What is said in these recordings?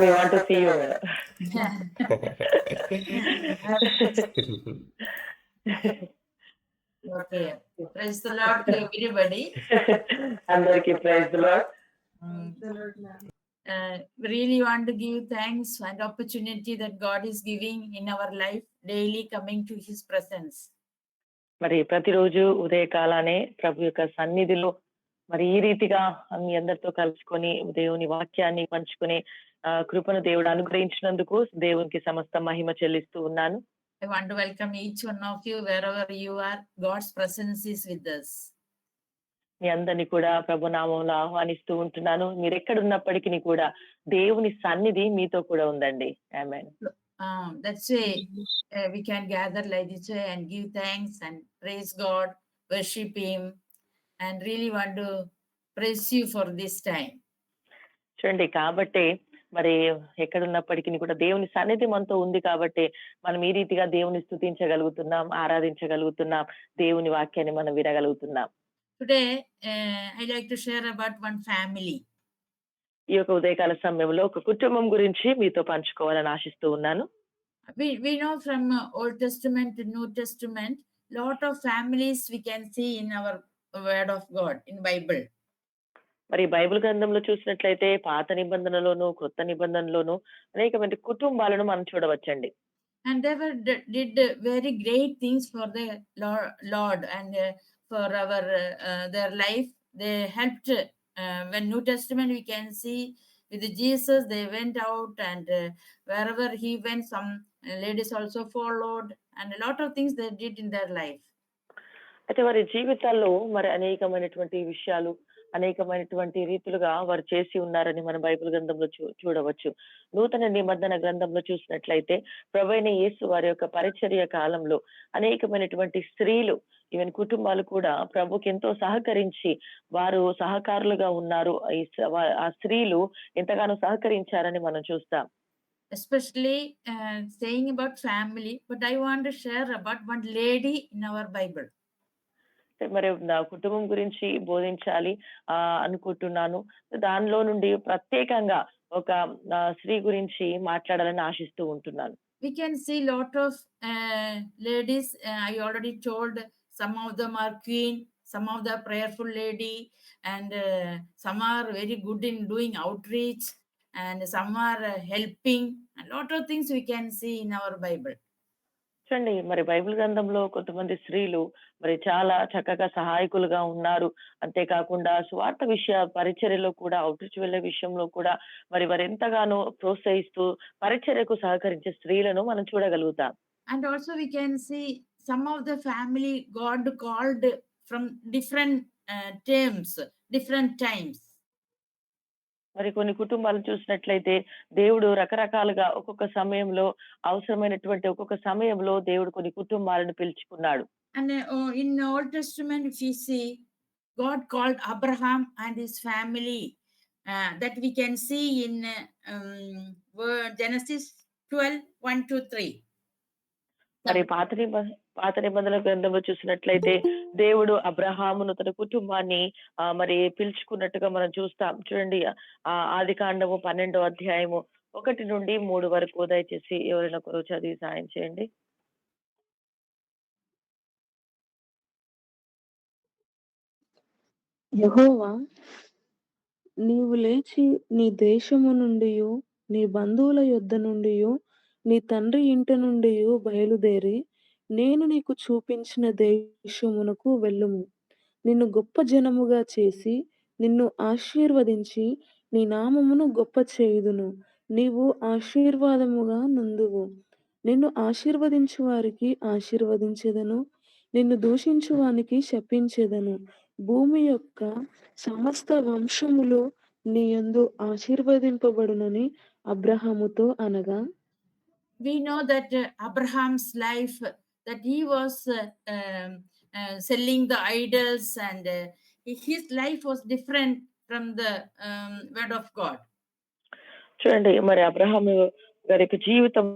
We want to see you, madam. Okay. Praise the Lord to everybody. అందరికి praise the Lord. Really want to give thanks and opportunity that God is giving in our life, daily coming to His presence. మరి ప్రతిరోజు ఉదయకాలానే ప్రభు యొక్క సన్నిధిలో మరి ఈ రీతిగా మీ అందరితో కలుసుకొని దేవుని వాక్యాన్ని పంచుకునే కృపను దేవుడు అనుగ్రహించినందుకు దేవునికి సమస్త మహిమ చెల్లిస్తూ ఉన్నాను. I want to welcome each one of you wherever you are. God's presence is with us. మీ అందరినీ కూడా ప్రభు నామంలో ఆహ్వానిస్తూ ఉంటున్నాను. మీరు ఎక్కడున్నప్పటికీ కూడా దేవుని సన్నిధి మీతో కూడా ఉందండి. ఆమేన్. That's why we can gather like this way and give thanks and praise God, worship Him, and really want to praise you for this time. చూడండి, కాబట్టి మరి ఎక్కడున్నప్పటికీ కూడా దేవుని సన్నిధి మనతో ఉంది కాబట్టి మనం ఈ రీతిగా దేవుని స్తుతించగలుగుతున్నాం, ఆరాధించగలుగుతున్నాం, దేవుని వాక్యాన్ని మనం వినగలుగుతున్నాం. Today I like to share about one family. ఈ యొక్క ఉదయకాల సమయంలో ఒక కుటుంబం గురించి మీతో పంచుకోవాలని ఆశిస్తూ ఉన్నాను. We know from Old Testament to New Testament, lot of families we can see in our word of God in Bible. మరి బైబిల్ గ్రంథంలో చూసినట్లయితే పాత నిబంధనలోను కొత్త నిబంధనలోను అనేకమంది కుటుంబాలను మనం చూడవచ్చండి. And they were did very great things for the Lord and for our their life. They helped when New Testament we can see with Jesus they went out and wherever he went some ladies also followed and a lot of things they did in their life. అయితే వారి జీవితాల్లో మరి అనేకమైనటువంటి విషయాలు అనేకమైనటువంటి రీతులుగా వారు చేసి ఉన్నారని మన బైబిల్ గ్రంథంలో చూడవచ్చు. నూతన నిబంధన గ్రంథంలో చూసినట్లయితే ప్రభువైన యేసు వారి యొక్క పరిచర్య కాలంలో అనేకమైనటువంటి స్త్రీలు ఈవెన్ కుటుంబాలు కూడా ప్రభుకి ఎంతో సహకరించి వారు సహకారులుగా ఉన్నారు. ఆ స్త్రీలు ఎంతగానో సహకరించారని మనం చూస్తాం. Especially saying about family, but I want to share about one lady in our Bible. మరి నా కుటుంబం గురించి బోధించాలి అనుకుంటున్నాను. దానిలో నుండి ప్రత్యేకంగా ఒక స్త్రీ గురించి మాట్లాడాలని ఆశిస్తూ ఉంటున్నాను. We can see lot of ladies. I already told some of them are queen, some of the prayerful lady, and some are very good in doing outreach, and some are helping. A lot of things we can see in our Bible. చూడండి, మరి Bible గ్రంథంలో కొంతమంది స్త్రీలు మరి చాలా చక్కగా సహాయకులుగా ఉన్నారు. అంతేకాకుండా సువార్త పరిచర్యలో కూడా అవుట్రీచ్ వెళ్ళే విషయంలో కూడా మరి వారు ఎంతగానో ప్రోత్సహిస్తూ పరిచర్యకు సహకరించే స్త్రీలను మనం చూడగలుగుతాం. And also we can see some of the family God called from different terms, different times. మరి కొన్ని కుటుంబాలు చూసినట్లయితే దేవుడు రకరకాలుగా ఒక్కొక్క సమయంలో అవసరమైనటువంటి ఒక్కొక్క సమయంలో దేవుడు కొన్ని కుటుంబాలను పిలుచుకున్నాడు. And in Old Testament if you see God called Abraham and his family that we can see in Genesis 12:1-3. మరి పాత నిబంధన గ్రంథంలో చూసినట్లయితే దేవుడు అబ్రహామును తన కుటుంబాన్ని మరి పిలుచుకున్నట్టుగా మనం చూస్తాం. చూడండి, ఆదికాండము 12వ అధ్యాయము 1-3 వరకు దయచేసి ఎవరైనా ఒకరు చదివి సాయం చేయండి. యెహోవా, నీవు లేచి నీ దేశము నుండియు నీ బంధువుల యొద్ద నుండియు నీ తండ్రి ఇంటి నుండియు బయలుదేరి నేను నీకు చూపించిన దేశమునకు వెళ్ళుము. నిన్ను గొప్ప జనముగా చేసి నిన్ను ఆశీర్వదించి నీ నామమును గొప్ప చేయుదును. నీవు ఆశీర్వాదముగా నుందువు. నిన్ను ఆశీర్వదించు వారికి ఆశీర్వదించెదను, నిన్ను దూషించు వానికి శపించెదను. భూమి యొక్క సమస్త వంశములు నీ యందు ఆశీర్వదింపబడునని అబ్రహాముతో అనగా. We know that Abraham's life that he was selling the idols and his life was different from the word of God. చూడండి, మరి అబ్రహాము గారి యొక్క జీవితం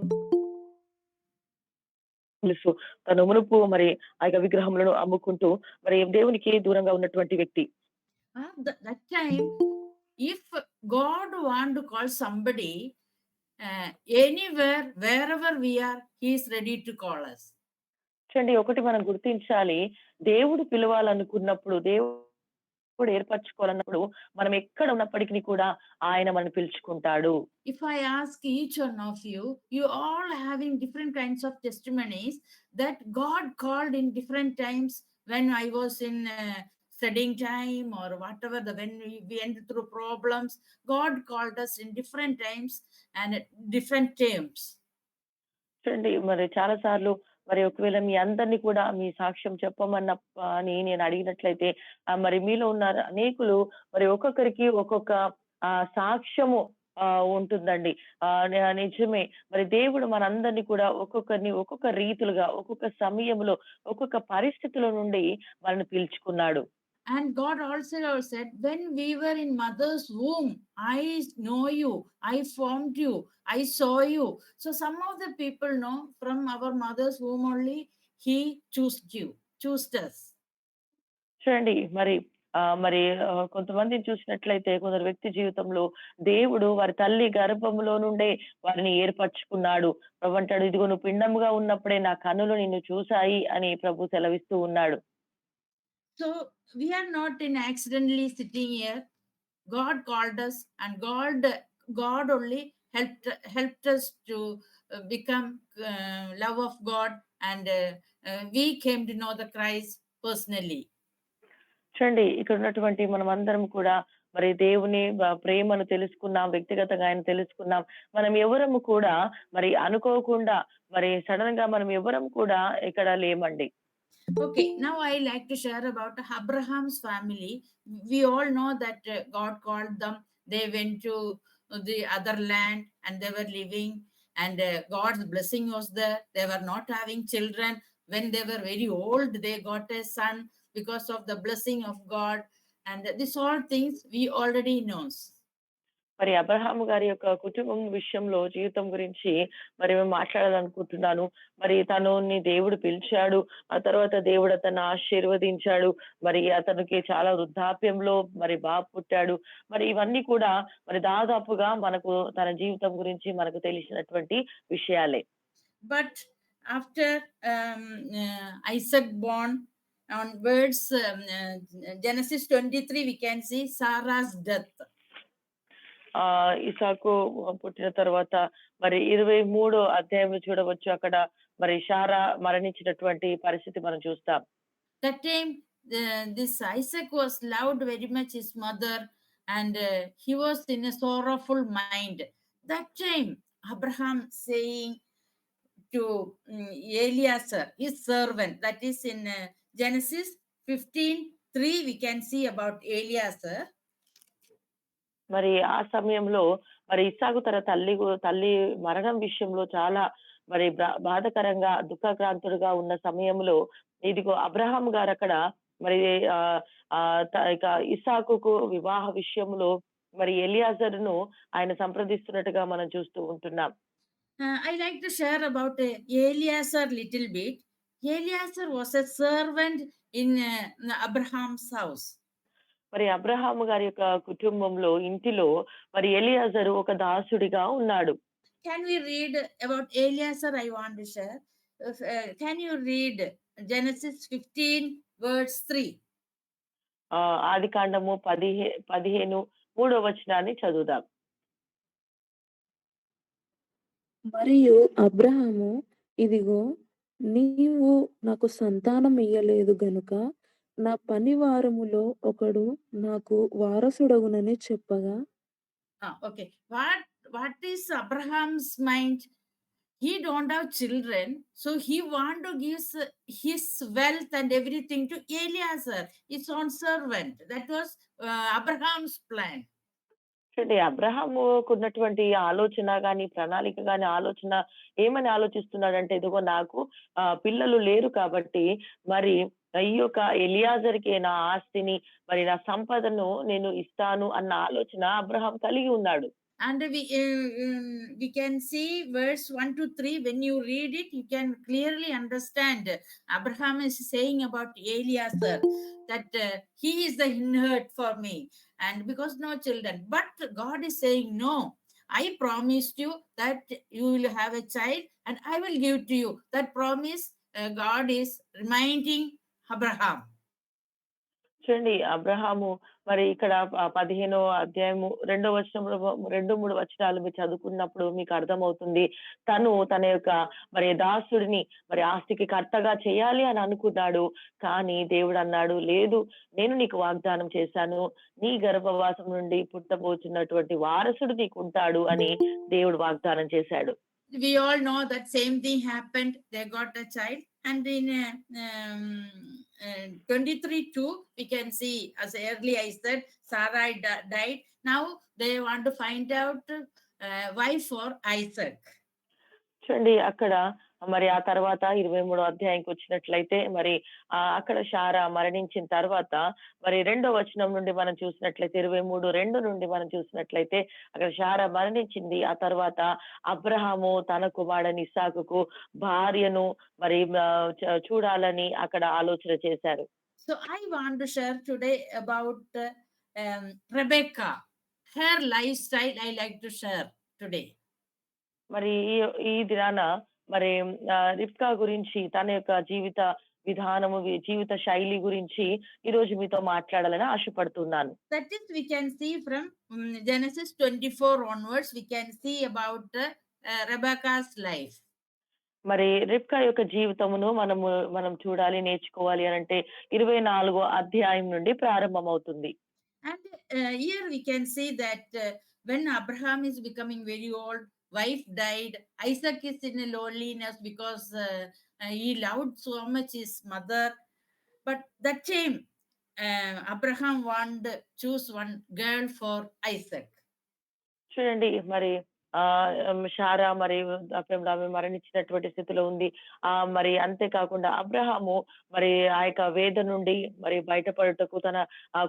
తెలుసు. తను మునుపు మరి ఆ యొక్క విగ్రహములను అమ్ముకుంటూ మరి దేవునికి దూరంగా ఉన్నటువంటి వ్యక్తి. That time if God want to call somebody, anywhere, wherever we are, he is ready to call us. చూడండి ఒకటి మనం గుర్తించాలి. దేవుడు పిలవాలనుకున్నప్పుడు, దేవుడు ఏర్పరచుకోవాలన్నప్పుడు, మనం ఎక్కడ ఉన్నప్పటికి కూడా ఆయన మనల్ని పిలుచుకుంటాడు. If I ask each one of you, you all having different kinds of testimonies that God called in different times when I was in studying time or whatever, when we went through problems. God called us in different times and at different terms. చూడండి మరి చాలా సార్లు మరి ఒకవేళ మీ అందరిని కూడా మీ సాక్ష్యం చెప్పమన్న అని నేను అడిగినట్లయితే మరి మీలో ఉన్న అనేకులు మరి ఒక్కొక్కరికి ఒక్కొక్క సాక్ష్యము ఉంటుందండి. నిజమే. మరి దేవుడు మనందరిని కూడా ఒక్కొక్కరిని ఒక్కొక్క రీతులుగా, ఒక్కొక్క సమయంలో, ఒక్కొక్క పరిస్థితుల నుండి మనల్ని పిలుచుకున్నాడు. And God also said, when we were in mother's womb, I know you, I formed you, I saw you. So some of the people know from our mother's womb only, he chose you, chose us. చూడండి మరి మరి కొంతమందిని చూసినట్లయితే కొందరు వ్యక్తి జీవితంలో దేవుడు వారి తల్లి గర్భంలో నుండే వారిని ఏర్పరచుకున్నాడు. ప్రభు అంటాడు, ఇదిగో నువ్వు పిండముగా ఉన్నప్పుడే నా కన్నులు నిన్ను చూశాయి అని ప్రభు సెలవిస్తూ ఉన్నాడు. So we are not in accidentally sitting here. God called us, and God only helped us to become love of God, and we came to know the Christ personally. చూడండి ఇక్కడ ఉన్నటువంటి మనం అందరం కూడా మరి దేవుని ప్రేమను తెలుసుకున్నాం, వ్యక్తిగతంగా ఆయన తెలుసుకున్నాం. మనం ఎవరము కూడా మరి అనుకోకుండా మరి సడన్ గా మనం ఎవరం కూడా ఇక్కడ లేమండి. Okay, now I like to share about Abraham's family. We all know that God called them. They went to the other land and they were living, and God's blessing was there. They were not having children. When they were very old, they got a son because of the blessing of God. And these all things we already knows. మరి అబ్రహాము గారి యొక్క కుటుంబం విషయంలో జీవితం గురించి మరి మేము మాట్లాడాలనుకుంటున్నాను. మరి తనని దేవుడు పిలిచాడు. ఆ తర్వాత దేవుడు అతన్ని ఆశీర్వదించాడు. మరి అతనికి చాలా వృద్ధాప్యంలో మరి బాబు పుట్టాడు. మరి ఇవన్నీ కూడా మరి దాదాపుగా మనకు తన జీవితం గురించి మనకు తెలిసినటువంటి విషయాలే. But after Isaac born, on words Genesis 23, we can see Sarah's death. ఇసాకు పుట్టిన తర్వాత మరి 23 అధ్యాయంలో చూడవచ్చు. అక్కడ మరి షారా మరణించినటువంటి పరిస్థితి మనం చూస్తాం. That time this Isaac was loved very much his mother, and he was in a sorrowful mind. That time Abraham saying to Eliezer, his servant, that is in Genesis 15:3, we can see about Eliezer. మరి ఆ సమయంలో మరి ఇస్సాకు తన తల్లి మరణం విషయంలో చాలా మరి బాధకరంగా దుఃఖక్రాంతుడుగా ఉన్న సమయంలో ఇదిగో అబ్రహాం గారు అక్కడ మరి ఇక ఇస్సాకుకు వివాహ విషయంలో మరి ఎలియాజరును ఆయన సంప్రదిస్తున్నట్టుగా మనం చూస్తూ ఉంటున్నాం. I like to share about Eliezer little bit. Eliezer was a servant in Abraham's house. మరి అబ్రహాము గారి యొక్క కుటుంబంలో ఇంటిలో మరి ఎలియాజరు ఒక దాసుడిగా ఉన్నాడు. Can we read about Eliezer? I want to share. Can you read Genesis 15 verse 3? ఆదికాండము 15:3 వచనాన్ని చదువుదాం. మరియు అబ్రహాము, ఇదిగో నీవు నాకు సంతానం ఇయ్యలేదు గనుక నా పనివారములో ఒకడు నాకు వారసుడగునని చెప్పగా. Okay, what is Abraham's mind? He don't have children, so he want to give his wealth and everything to Eliezer, his own servant. That was Abraham's plan. చూడండి అబ్రహాముకు ఉన్నటువంటి ఆలోచన గాని, ప్రణాళిక గాని, ఆలోచన ఏమని ఆలోచిస్తున్నాడంటే, ఇదిగో నాకు పిల్లలు లేరు కాబట్టి మరి ఈ యొక్క ఎలియాజర్‌కి నా ఆస్తిని మరి నా సంపదను నేను ఇస్తాను అన్న ఆలోచన అబ్రహాం కలిగి ఉన్నాడు. And we can see verse 1 to 3. When you read it, you can clearly understand Abraham is saying about Eliezer that he is the inherit for me, and because no children. But God is saying, no, I promised you that you will have a child and I will give to you. That promise God is reminding Abraham. చూడండి అబ్రహాము మరి ఇక్కడ 15వ అధ్యాయము 2వ వచనంలో 2, 3 వచనాలు మీరు చదువుకున్నప్పుడు మీకు అర్థమవుతుంది. తను తన యొక్క మరి దాసుడిని మరి ఆస్తికి కర్తగా చేయాలి అని అనుకున్నాడు. కానీ దేవుడన్నాడు, లేదు నేను నీకు వాగ్దానం చేశాను. నీ గర్భవాసం నుండి పుట్టబోతున్నటువంటి వారసుడు నీకుంటాడు అని దేవుడు వాగ్దానం చేశాడు. We all know that same thing happened. They got a child, and in 23:2 we can see, as early I said, Sarai died. Now they want to find out wife for Isaac. చూడండి అక్కడ మరి ఆ తర్వాత 23వ అధ్యాయంకి వచ్చినట్లయితే మరి అక్కడ శారా మరణించిన తర్వాత మరి 2వ వచనం నుండి మనం చూసినట్లయితే 23:2 నుండి మనం చూసినట్లయితే అక్కడ శారా మరణించింది. ఆ తర్వాత అబ్రహాము తన కుమారుడైన ఇస్సాకుకు భార్యను మరి చూడాలని అక్కడ ఆలోచన చేశారు. So I want to share today about Rebecca. Her lifestyle I like to share today. మరి ఈ దినాన మరి రిబ్కా గురించి తన యొక్క జీవిత విధానము జీవిత శైలి గురించి ఈ రోజు మీతో మాట్లాడాలని ఆశపడుతున్నాను. That is, we can see from Genesis 24 onwards, we can see about Rebecca's life. మరి రిబ్కా యొక్క జీవితమును మనం చూడాలి, నేర్చుకోవాలి అని అంటే 24వ అధ్యాయం నుండి ప్రారంభమవుతుంది. And here we can see that when Abraham is becoming very old, wife died, Isaac is in a loneliness because he loved so much his mother. But that time, Abraham wanted to choose one girl for Isaac. చూడండి మరి శారా మరి ఆమె మరణించినటువంటి స్థితిలో ఉంది. మరి అంతేకాకుండా అబ్రహాము మరి ఆ యొక్క వేదన నుండి మరి బయటపడుటకు తన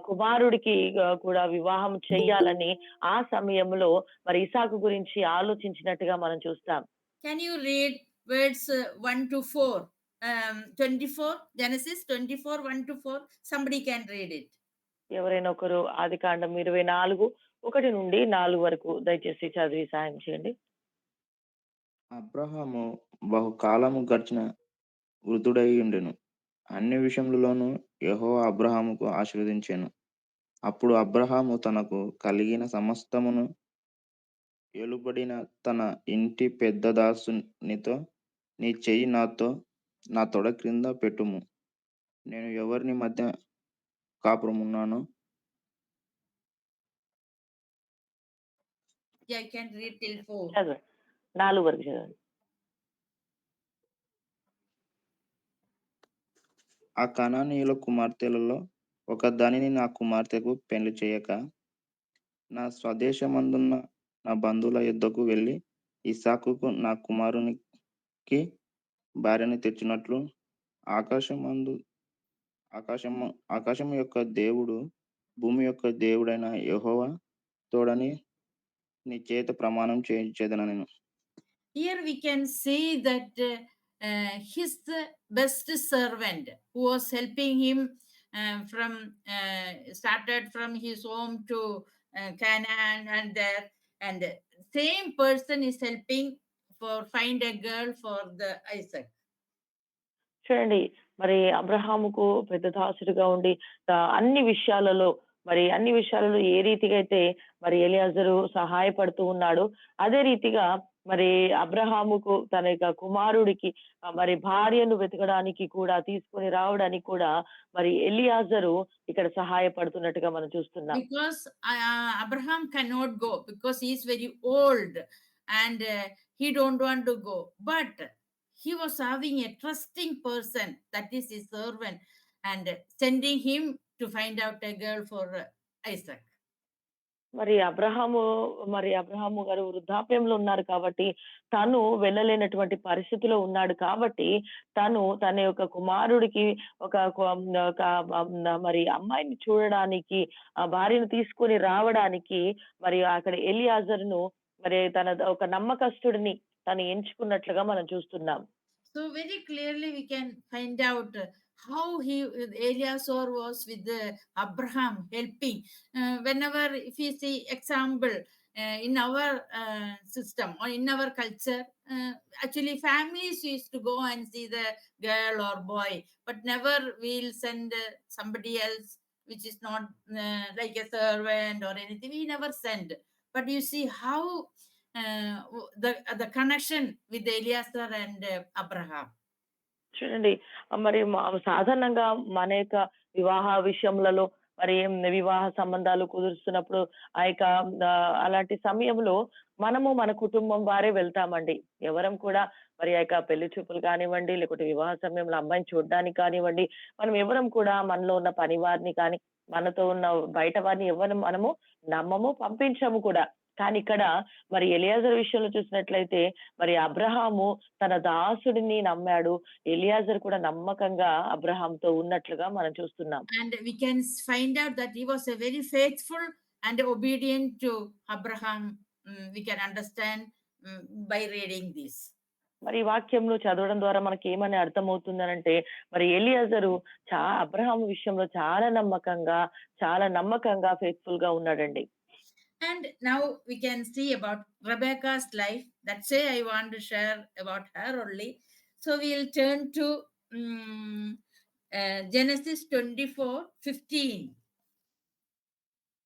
కుమారుడికి కూడా వివాహం చెయ్యాలని ఆ సమయంలో మరి ఇసాకు గురించి ఆలోచించినట్టుగా మనం చూస్తాం. Can you read words 1 to 4? 24, Genesis 24, 1 to 4. Somebody can read it. ఎవరైనా ఒకరు ఆదికాండం 24 1 నుండి 4 వరకు దయచేసి చదివి సాయం చేయండి. అబ్రహాము బహుకాలము గడిచిన వృద్ధుడై ఉండెను. అన్ని విషయములలోనూ యెహోవా అబ్రహాముకు ఆశీర్వదించెను. అప్పుడు అబ్రహాము తనకు కలిగిన సమస్తమును ఏలుబడిన తన ఇంటి పెద్ద దాసునితో, నీ చెయ్యి నా తొడ క్రింద పెట్టుము. నేను ఎవరిని మధ్య కాపురమున్నానో Yeah, I can read till 4. చదవండి 4 వరకు చదవండి. ఆ కనానీయుల కుమార్తెలలో ఒక దానిని నా కుమార్తెకు పెళ్లి చేయక, నా స్వదేశమందున్న నా బంధువుల యొద్దకు వెళ్ళి ఇస్సాకుకు నా కుమారునికి భార్యను తెచ్చినట్లు ఆకాశము యొక్క దేవుడు, భూమి యొక్క దేవుడైన యెహోవా తోడని నీ చేత ప్రమాణం చేయించేదను నేను. Here we can see that his best servant who was helping him started from his home to Canaan and there, and same person is helping for find a girl for the Isaac. చూడండి మరి అబ్రహాముకు పెద్ద దాసుడిగా ఉండి అన్ని విషయాలలో ఏ రీతిగా అయితే మరి ఎలియాజరు సహాయపడుతూ ఉన్నాడు, అదే రీతిగా మరి అబ్రహాముకు తన యొక్క కుమారుడికి మరి భార్యను వెతకడానికి కూడా తీసుకొని రావడానికి కూడా మరి ఎలియాజరు ఇక్కడ సహాయపడుతున్నట్టుగా మనం చూస్తున్నాం. Because Abraham cannot go because he is very old and he don't want to go, but he was having a trusting person, that is his servant, and sending him to find out a girl for Isaac. మరి అబ్రహాము గారు వృద్ధాప్యంలో ఉన్నారు కాబట్టి, తను వెళ్ళలేనటువంటి పరిస్థితిలో ఉన్నాడు కాబట్టి, తను తన యొక్క కుమారుడికి మరి అమ్మాయిని చూడడానికి భార్యను తీసుకొని రావడానికి మరి అక్కడ ఎలియాజరును మరి తన ఒక నమ్మకస్తుడిని తను ఎంచుకున్నట్లుగా మనం చూస్తున్నాం. So very clearly we can find out how Eleazar was with Abraham helping. Whenever if you see example in our system or in our culture, actually families used to go and see the girl or boy, but never we'll send somebody else which is not like a servant or anything. We never send. But you see how the connection with Eliezer and Abraham. చూడండి. మరి సాధారణంగా మన యొక్క వివాహ విషయములలో మరి వివాహ సంబంధాలు కుదురుస్తున్నప్పుడు ఆ యొక్క అలాంటి సమయంలో మనము మన కుటుంబం వారే వెళ్తామండి. ఎవరం కూడా మరి ఆ యొక్క పెళ్లి చూపులు కానివ్వండి, లేకపోతే వివాహ సమయంలో అమ్మాయిని చూడడానికి కానివ్వండి, మనం ఎవరం కూడా మనలో ఉన్న పని వారిని కానీ, మనతో ఉన్న బయట వారిని ఎవరిని మనము నమ్మము, పంపించము కూడా. కానీ ఇక్కడ మరి ఎలియాజరు విషయంలో చూసినట్లయితే మరి అబ్రహాము తన దాసుడిని నమ్మాడు. ఎలియాజరు కూడా నమ్మకంగా అబ్రహాంతో ఉన్నట్లుగా మనం చూస్తున్నాం. And we can find out that he was a very faithful and obedient to Abraham. We can understand by reading this. మరి ఈ వాక్యంలో చదవడం ద్వారా మనకి ఏమని అర్థమవుతుందనంటే మరి ఎలియాజరు అబ్రహాము విషయంలో చాలా నమ్మకంగా ఫెయిత్ఫుల్ గా ఉన్నాడండి. And now we can see about Rebecca's life. That's why I want to share about her only. So we'll turn to Genesis 24:15.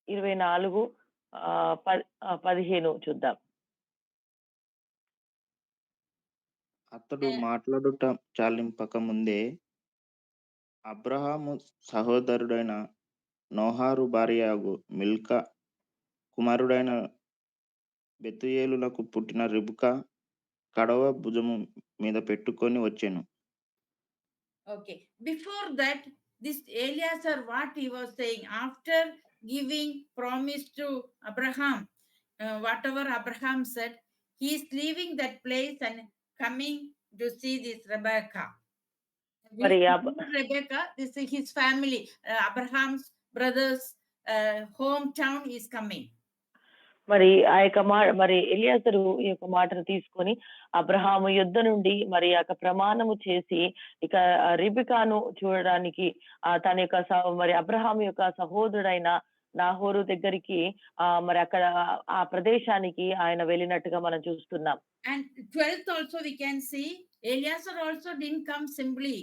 24:15 చూద్దాం. అతడు మాట్లాడుట చాలింపక ముందే అబ్రహాము సహోదరుడైన నోహారు భార్యయగు మిల్కా కుమారుడైన బెతూయేలునకు పుట్టిన రిబ్కా కడవ భుజము మీద పెట్టుకొని వచ్చెను. Okay. Before that, this Eliezer, what he was saying, after giving promise to Abraham, whatever Abraham said, he is leaving that place and coming to see this Rebecca. Rebecca, this is his family, Abraham's brothers' hometown is coming. మరి ఆ యొక్క మరి ఎలియాజరు ఈ యొక్క మాటను తీసుకొని అబ్రహాము యుద్ధ నుండి మరి ఆ యొక్క ప్రమాణము చేసి ఇక రిబికాను చూడడానికి తన యొక్క మరి అబ్రహాము యొక్క సహోదరుడైన నాహోరు దగ్గరికి మరి అక్కడ ఆ ప్రదేశానికి ఆయన వెళ్ళినట్టుగా మనం చూస్తున్నాం. And 12th also we can see Eliezer also didn't come simply.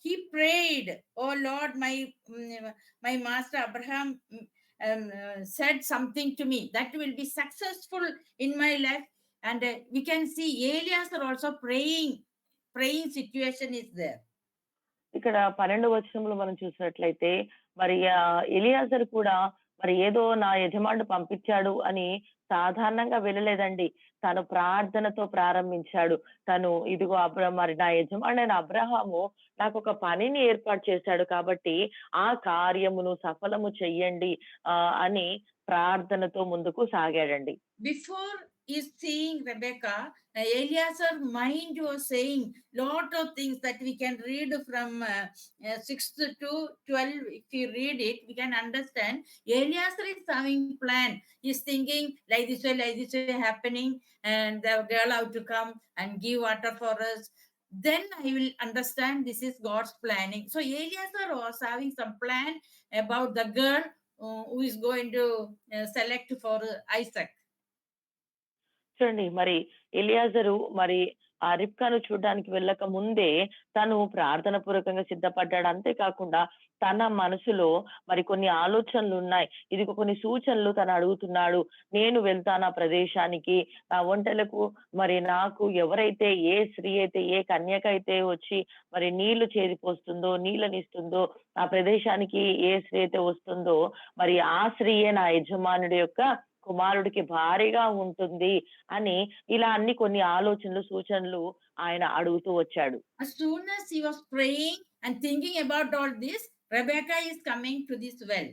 He prayed, "Oh Lord, my master Abraham said something to me that will be successful in my life." And we can see Eliezer also praying situation is there. ఇక్కడ 12వ వచనంలో మనం చూసినట్లయితే మరి ఎలియాజరు కూడా మరి ఏదో నా యజమానుడు పంపించాడు అని సాధారణంగా వెళ్ళలేదండి. తను ప్రార్థనతో ప్రారంభించాడు. తను ఇదిగో మరి నా యజమానుడైన అబ్రహాము నాకు ఒక పనిని ఏర్పాటు చేశాడు కాబట్టి ఆ కార్యమును సఫలము చెయ్యండి అని ప్రార్థనతో ముందుకు సాగాడండి. Before is seeing Rebecca, Eliezer mind was saying lot of things that we can read from 6 to 12. If you read it, we can understand Eliezer is having plan. He's thinking like this way happening, and the girl have to come and give water for us. Then I will understand this is God's planning. So Eliezer was having some plan about the girl who is going to select for Isaac. చూడండి మరి ఎలియాజరు మరి ఆ రిబ్కాను చూడడానికి వెళ్ళక ముందే తను ప్రార్థన పూర్వకంగా సిద్ధపడ్డాడు. అంతేకాకుండా తన మనసులో మరి కొన్ని ఆలోచనలు ఉన్నాయి. ఇది కొన్ని సూచనలు తను అడుగుతున్నాడు. నేను వెళ్తాను ఆ ప్రదేశానికి, ఆ ఒంటెలకు మరి నాకు ఎవరైతే ఏ స్త్రీ అయితే ఏ కన్యకైతే వచ్చి మరి నీళ్లు చేదిపోస్తుందో నీళ్ళనిస్తుందో ఆ ప్రదేశానికి ఏ స్త్రీ అయితే వస్తుందో మరి ఆ స్త్రీయే నా యజమానుడి యొక్క కుమారుడికి భారీగా ఉంటుంది అని ఇలా అన్ని కొన్ని ఆలోచనలు సూచనలు ఆయన అడుగుతూ వచ్చాడు. As soon as he was praying and thinking about all this, Rebecca is coming to this well.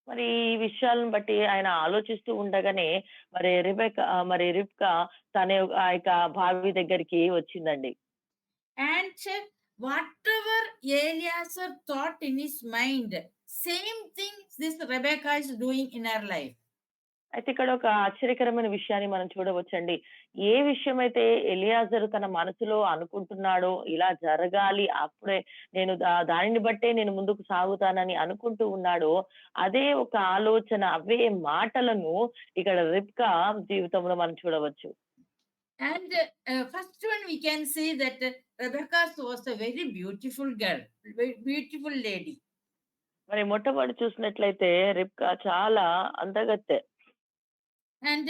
మరి ఈ విషయాలను బట్టి ఆయన ఆలోచిస్తూ ఉండగానే మరి రిబ్కా తన ఆ యొక్క బావి దగ్గరికి వచ్చిందండి. And whatever Eliezer thought in his mind, same thing this Rebecca is doing in her life. అయితే ఇక్కడ ఒక ఆశ్చర్యకరమైన విషయాన్ని మనం చూడవచ్చండి. ఏ విషయమైతే ఎలియాజరు తన మనసులో అనుకుంటున్నాడో, ఇలా జరగాలి అప్పుడే నేను దానిని బట్టే నేను ముందుకు సాగుతానని అనుకుంటూ ఉన్నాడో, అదే ఒక ఆలోచన, అవే మాటలను ఇక్కడ రిబ్కా జీవితంలో మనం చూడవచ్చు. And first one we can see that Rebecca was a very beautiful girl, very beautiful lady. మరి మొట్టమొదటి చూసినట్లయితే రిబ్కా చాలా అందగత్తె. And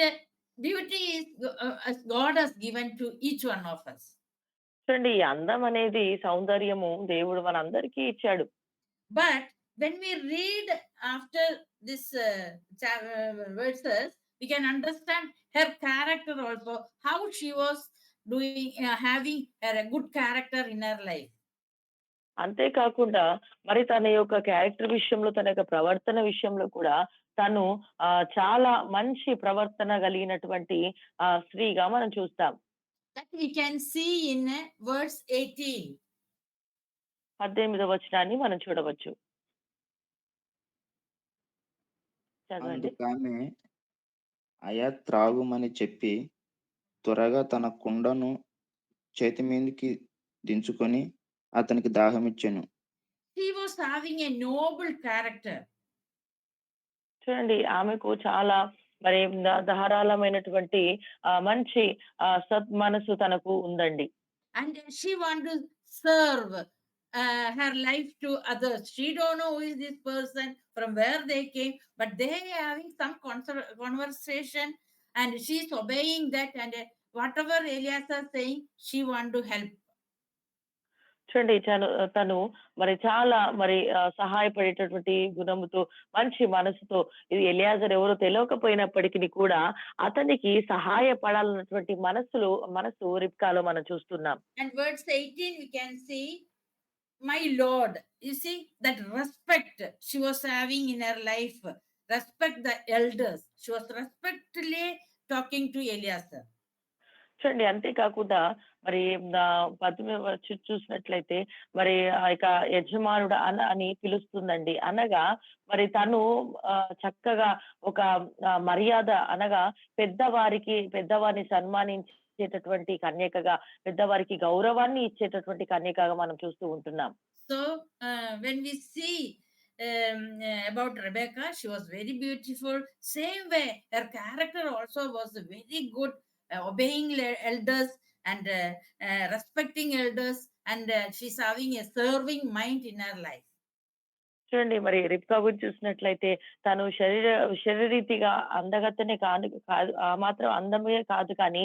beauty is as God has given to each one of us. చూడండి ఈ అందం అనేది, సౌందర్యము దేవుడు మనందరికీ ఇచ్చాడు. But when we read after this verses, we can understand her character also, how she was doing, having a good character in her life. అంతేకాకుండా మరి తన యొక్క క్యారెక్టర్ విషయంలో, తన యొక్క ప్రవర్తన విషయంలో కూడా తను చాలా మంచి ప్రవర్తన కలిగినటువంటి స్త్రీగా మనం చూస్తాం. That we can see in verse 18. 18వ వచనాన్ని మనం చూడవచ్చు. చదవండి. అందుకామె అయా త్రాగుమని చెప్పి త్వరగా తన కుండను చేతి మీదికి దించుకొని అతనికి దాహమిచ్చెను. She was having a noble character. చూడండి ఆమెకు చాలా మరి ధారాళమైనటువంటి మంచి సద్మనసు తనకు ఉందండి. And she want to serve her life to others. She don't know who is this person, from where they came, but they are having some conversation, and she's obeying that, and whatever Elias is saying, she want to help. చూడండి తను మరి చాలా మరి సహాయపడేటటువంటి గుణముతో, మంచి మనసుతో, ఇది ఎలియాజరు ఎవరో తెలియకపోయినప్పటికీ కూడా అతనికి సహాయపడాలన్నటువంటి మనసు రిబ్కాలో మనం చూస్తున్నాం. And verse 18 we can see, my Lord. You see that respect she was having in her life. Respect the elders. She was respectfully talking to Eliezer. చూడండి అంతేకాకుండా మరి 18వ చూసినట్లయితే మరి ఆ యొక్క యజమానుడు అని పిలుస్తుందండి. అనగా మరి తను చక్కగా ఒక మర్యాద, అనగా పెద్దవారిని సన్మానించేటటువంటి కన్యకగా, పెద్దవారికి గౌరవాన్ని ఇచ్చేటటువంటి కన్యకగా మనం చూస్తూ ఉంటున్నాం. So when we see about Rebecca, she was very beautiful. Same way, her character also was very good, obeying elders and respecting elders, and she's having a serving mind in her life. చూడండి మరి రిబ్కా గురించి చూసినట్లయితే తను శరీరీతిగా అందగత్తెనే కాదు, ఆ మాత్రం అందమే కాదు, కానీ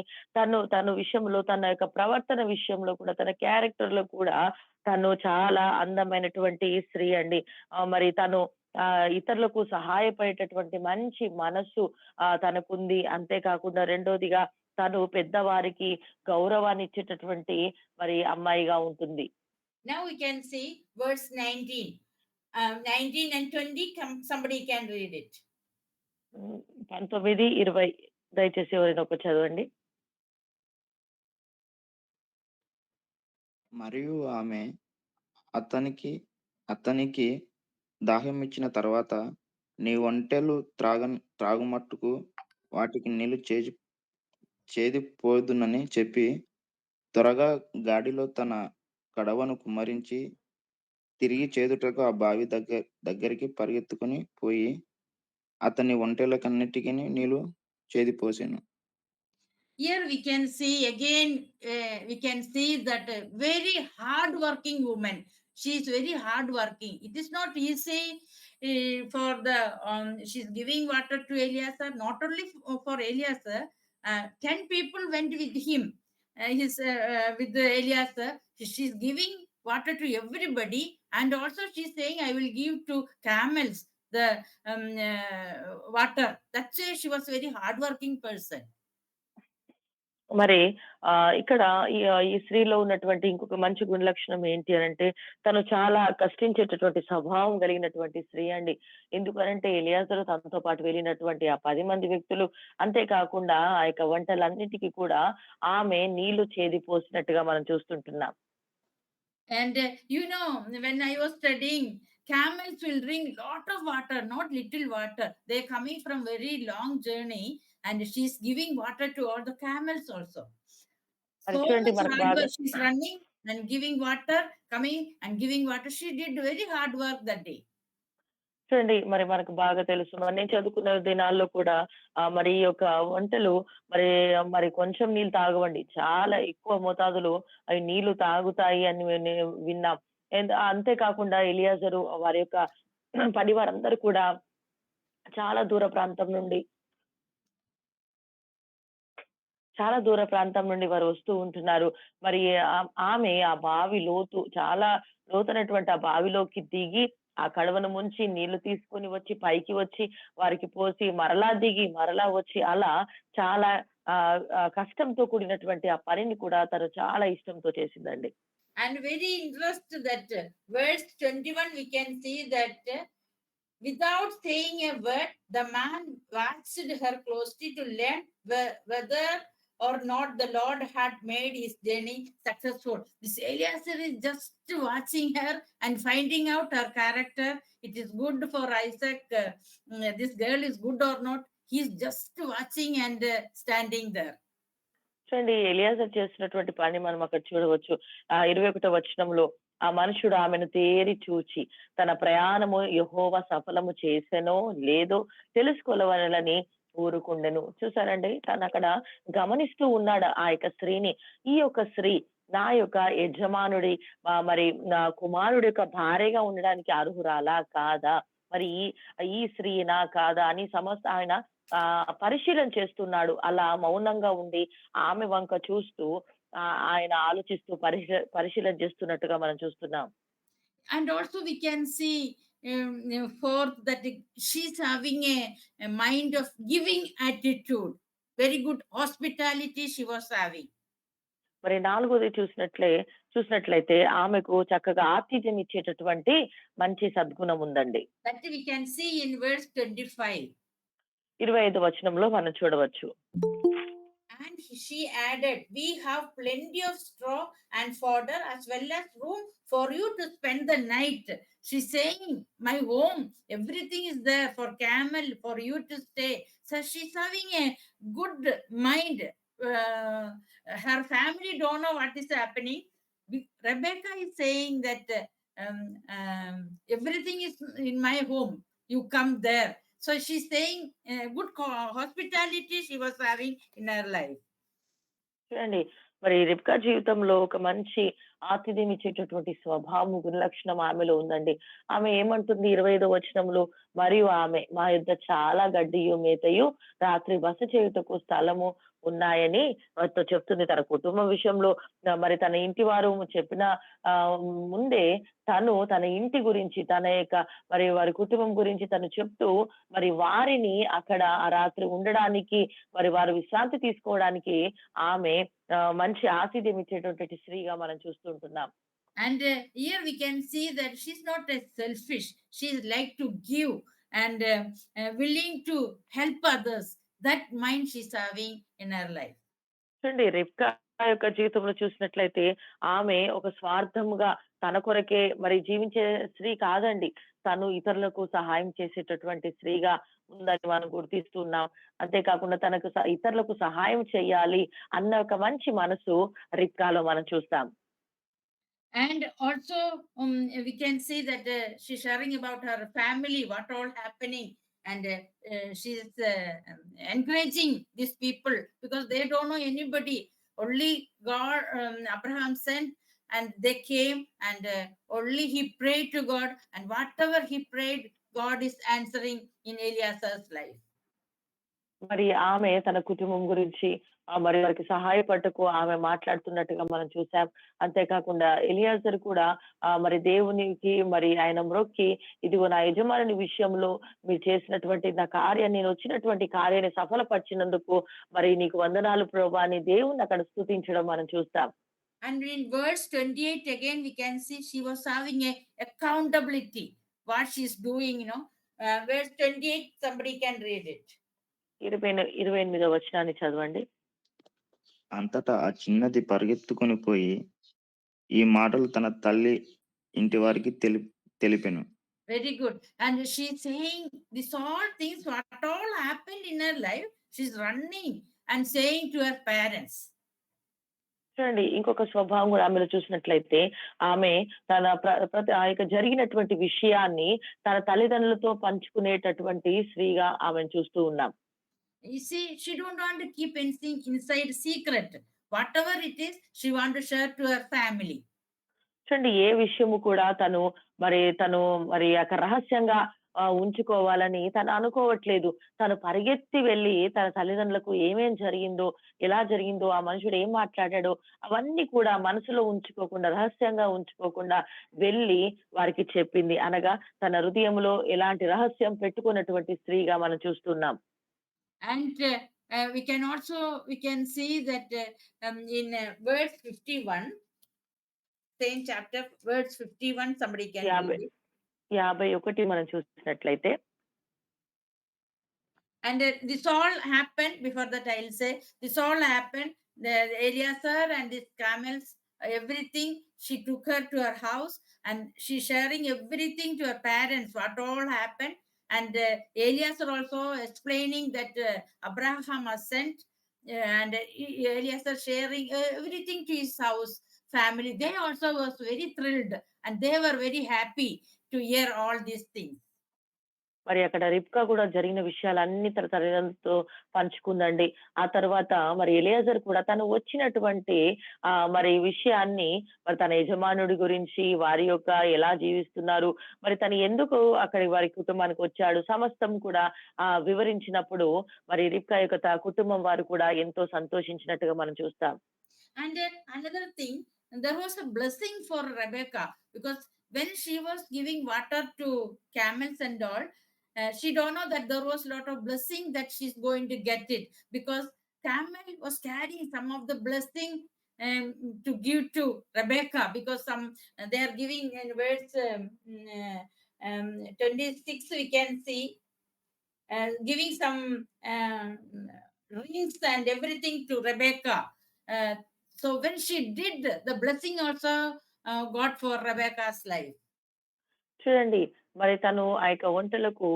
తను విషయంలో, తన యొక్క ప్రవర్తన విషయంలో కూడా, తన క్యారెక్టర్ లో కూడా తను చాలా అందమైనటువంటి స్త్రీ అండి. మరి తను ఇతరులకు సహాయపడేటటువంటి మంచి మనస్సు తనకుంది. అంతేకాకుండా రెండోదిగా తను పెద్దవారికి గౌరవాన్ని ఇచ్చేటటువంటి మరి అమ్మాయిగా ఉంటుంది. Now we can see verse 19. 19 and 20, somebody can read it. 19, 20 దయచేసి ఎవరైనా ఒక చదవండి. మరియు ఆమె అతనికి దాహమిచ్చిన తర్వాత నీ ఒంటెలు త్రాగుమట్టుకు వాటికి నీళ్లు చేదిపోదునని చెప్పి త్వరగా గాడిలో తన కడవను కుమ్మరించి తిరిగి చేదుటకు ఆ బావి దగ్గరికి పరిగెత్తుకుని పోయి అతని ఒంటెలకన్నిటికీ నీళ్లు చేదిపోసెను. Here we can see again, we can see that very hard working woman. She is very hard working. It is not easy for the she's giving water to Eliezer, not only for Eliezer. 10 people went with him, with Eliezer. She's giving water to everybody, and also she's saying, I will give to camels the water. That's why she was very hard working person. మరి ఇక్కడ ఈ స్త్రీలో ఉన్నటువంటి ఇంకొక మంచి గుణలక్షణం ఏంటి అనంటే, తను చాలా కష్టించేటటువంటి స్వభావం కలిగినటువంటి స్త్రీ అండి. ఎందుకనంటే ఎలియాజరు తనతో పాటు వెళ్ళినటువంటి ఆ 10 మంది వ్యక్తులు, అంతేకాకుండా ఆ యొక్క వంటలన్నిటికీ కూడా ఆమె నీళ్లు చేదిపోసినట్టుగా మనం చూస్తుంటున్నాం. And when I was studying camels will drink lot of water, not little water. They're coming from very long journey, and she's giving water to all the camels also. మరి So చూడండి much మనకు hard బాగా work. She's running and giving water, coming and giving water. She did very hard work that day. చూడండి మరి మనకు బాగా తెలుసు. మరి నేను చదువుకున్న దినాల్లో కూడా మరి ఈ యొక్క వంటలు మరి మరి కొంచెం నీళ్ళు తాగవండి. చాలా ఎక్కువ మోతాదులో అవి నీళ్లు తాగుతాయి అని విన్నాం. అంతే కాకుండా ఎలియాజరు వారి యొక్క పని వారందరూ కూడా చాలా దూర ప్రాంతం నుండి చాలా దూర ప్రాంతం నుండి వారు వస్తూ ఉంటున్నారు. మరి ఆమె ఆ బావి లోతు చాలా లోతైనటువంటి ఆ బావిలోకి దిగి, ఆ కడవను ముంచి నీళ్లు తీసుకొని వచ్చి పైకి వచ్చి వారికి పోసి మరలా దిగి, మరలా వచ్చి అలా చాలా కష్టంతో కూడినటువంటి ఆ పనిని కూడా తను చాలా ఇష్టంతో చేసిందండి. And very interesting that verse 21 we can see that without saying a word, the man watched her closely to learn whether or not the Lord had made his journey successful. This Eliezer is just watching her and finding out her character. It is good for Isaac. This girl is good or not. He's just watching and standing there. చూడండి Eliezer చేసినటువంటి పని మనం అక్కడ చూడవచ్చు. 21వ వచనంలో ఆ మనుషుడు ఆమెను తేరి చూచి తన ప్రయాణము యెహోవా సఫలము చేసెనో లేదో తెలుసుకోవాలని ఊరుకుండెను. చూసారండి, తను అక్కడ గమనిస్తూ ఉన్నాడు ఆ యొక్క స్త్రీని. ఈ యొక్క స్త్రీ నా యొక్క యజమానుడి మరి నా కుమారుడి యొక్క భార్యగా ఉండడానికి అర్హురాలా కాదా, మరి ఈ స్త్రీనా కాదా అని సమస్త ఆయన పరిశీలన చేస్తున్నాడు. అలా మౌనంగా ఉండి ఆమె వంక చూస్తూ ఆయన ఆలోచిస్తూ పరిశీలన చేస్తున్నట్టుగా మనం చూస్తున్నాం. And also we can see fourth that she's having a mind of giving attitude. Very good hospitality she was having. మరి నాలుగోది చూసినట్లయితే ఆమెకు చక్కగా ఆతిథ్యం ఇచ్చేటటువంటి మంచి సద్గుణం ఉందండి. That we can see in verse 25. 25వ వచనంలో మనం చూడవచ్చు. And she added, we have plenty of straw and fodder as well as room for you to spend the night. She's saying, my home, everything is there for camel, for you to stay. So she's having a good mind. Her family don't know what is happening. Rebecca is saying that everything is in my home. You come there. So she's saying good hospitality she was having in her life. చూడండి, మరి రిబ్కా జీవితంలో ఒక మంచి ఆతిథ్యం ఇచ్చేటటువంటి స్వభావం గుణలక్షణం ఆమెలో ఉందండి. ఆమె ఏమంటుంది 25వ వచనంలో, మరియు ఆమె మా యొద్ద చాలా గడ్డియు మేతయు రాత్రి బస చేయుటకు స్థలము ఉన్నాయని వారితో చెప్తుంది. తన కుటుంబం విషయంలో మరి తన ఇంటి వారు చెప్పిన ముందే తన ఇంటి గురించి తన యొక్క మరి వారి కుటుంబం గురించి తను చెప్తూ మరి వారిని అక్కడ ఆ రాత్రి ఉండడానికి మరి వారు విశ్రాంతి తీసుకోవడానికి ఆమె మంచి ఆతిథ్యం ఇచ్చేటటువంటి స్త్రీగా మనం చూస్తుంటున్నాం. And here we can see that she's not as selfish. She's like to give and willing to help others. That mind she's having in her life. చూడండి, రిబ్కా యొక్క జీవితంలో చూసినట్లయితే ఆమె ఒక స్వార్థముగా తన కొరకే మరి జీవించే స్త్రీ కాదండి. తను ఇతరులకు సహాయం చేసేటటువంటి స్త్రీగా ఉందని మనం గుర్తిస్తున్నాం. అంతేకాకుండా తనకు ఇతరులకు సహాయం చేయాలి అన్న ఒక మంచి మనసు రిబ్కాలో మనం చూస్తాం. And also we can see that she's sharing about her family, what all happening, and she's encouraging these people because they don't know anybody. Only God, Abraham sent, and they came, and only he prayed to God, and whatever he prayed, God is answering in Eliezer's life. మరి ఆమె తన కుటుంబం గురించి మరి వారికి సహాయపడటకు ఆమె మాట్లాడుతున్నట్టుగా మనం చూసాం. అంతేకాకుండా ఎలియాజర్ కూడా మరి దేవునికి మరి ఆయన మ్రొక్కి, ఇదిగో నా యజమానుని విషయంలో మీరు చేసినటువంటి నా కార్యాన్ని, నేను వచ్చినటువంటి కార్యాన్ని సఫలపరిచినందుకు మరి నీకు వందనాలు ప్రభువా అని దేవుణ్ణి అక్కడ స్తుతించడం మనం చూస్తాం. And in verse 28 again we can see she was having a accountability what she's doing, verse 28 somebody can read it. 28వ వచనాన్ని చదవండి. అంతటా ఆ చిన్నది పరిగెత్తుకొని పోయి ఈ మాటలు తన తల్లి ఇంటి వారికి తెలిపెను. Very good. And she's saying this all things, what all happened in her life, she's running and saying to her parents. చూడండి ఇంకొక స్వభావం కూడా ఆమెలో చూసినట్లయితే, ఆమె తన ప్రతి ఆ యొక్క జరిగినటువంటి విషయాన్ని తన తల్లిదండ్రులతో పంచుకునేటటువంటి స్త్రీగా ఆమెను చూస్తూ ఉన్నాం. You see, she don't want to keep anything inside secret. Whatever it is, she want to share to her family. చూడండి ఏ విషయము కూడా తను అక్కడ రహస్యంగా ఉంచుకోవాలని తను అనుకోవట్లేదు. తను పరిగెత్తి వెళ్లి తన తల్లిదండ్రులకు ఏమేం జరిగిందో, ఎలా జరిగిందో, ఆ మనుషుడు ఏం మాట్లాడాడో అవన్నీ కూడా మనసులో ఉంచుకోకుండా, రహస్యంగా ఉంచుకోకుండా వెళ్లి వారికి చెప్పింది. అనగా తన హృదయంలో ఎలాంటి రహస్యం పెట్టుకున్నటువంటి స్త్రీగా మనం చూస్తున్నాం. And we can see that in verse 51, same chapter, verse 51, somebody can read it. 51 మనం చూసినట్లయితే, And this all happened, before that I'll say, this all happened, the Eliezer and his camels, everything, she took her to her house and she sharing everything to her parents, what all happened. And Eliezer also explaining that Abraham has sent, and Eliezer sharing everything to his house family. They also was very thrilled and they were very happy to hear all these things. మరి అక్కడ రిబ్కా కూడా జరిగిన విషయాలన్నీ తన తల్లిదండ్రులతో పంచుకుందండి. ఆ తర్వాత మరి ఎలియాజర్ కూడా తను వచ్చినటువంటి మరి విషయాన్ని మరి తన యజమానుడి గురించి, వారి యొక్క ఎలా జీవిస్తున్నారు, మరి తను ఎందుకు అక్కడి వారి కుటుంబానికి వచ్చాడు, సమస్తం కూడా వివరించినప్పుడు మరి రిబ్కా యొక్క కుటుంబం వారు కూడా ఎంతో సంతోషించినట్టుగా మనం చూస్తాం. And then another thing, there was a blessing for Rebecca, because when she was giving water to camels and all, she don't know that there was a lot of blessing that she's going to get it, because camel was carrying some of the blessing to give to Rebecca, because they are giving in verse 26 we can see giving some rings and everything to Rebecca. So when she did, the blessing also got for Rebecca's life. చూడండి మరి తను ఆ యొక్క ఒంటెలకు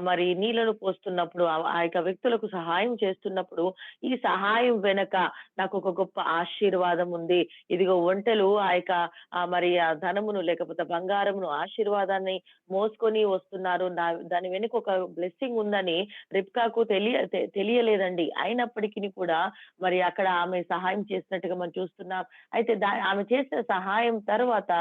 మరి నీళ్లను పోస్తున్నప్పుడు, ఆ యొక్క వ్యక్తులకు సహాయం చేస్తున్నప్పుడు, ఈ సహాయం వెనక నాకు ఒక గొప్ప ఆశీర్వాదం ఉంది. ఇదిగో ఒంటెలు ఆ యొక్క మరి ఆ ధనమును లేకపోతే బంగారమును, ఆశీర్వాదాన్ని మోసుకొని వస్తున్నారు. దాని వెనుక ఒక బ్లెస్సింగ్ ఉందని రిబ్కాకు తెలియలేదండి. అయినప్పటికీ కూడా మరి అక్కడ ఆమె సహాయం చేసినట్టుగా మనం చూస్తున్నాం. అయితే ఆమె చేసిన సహాయం తర్వాత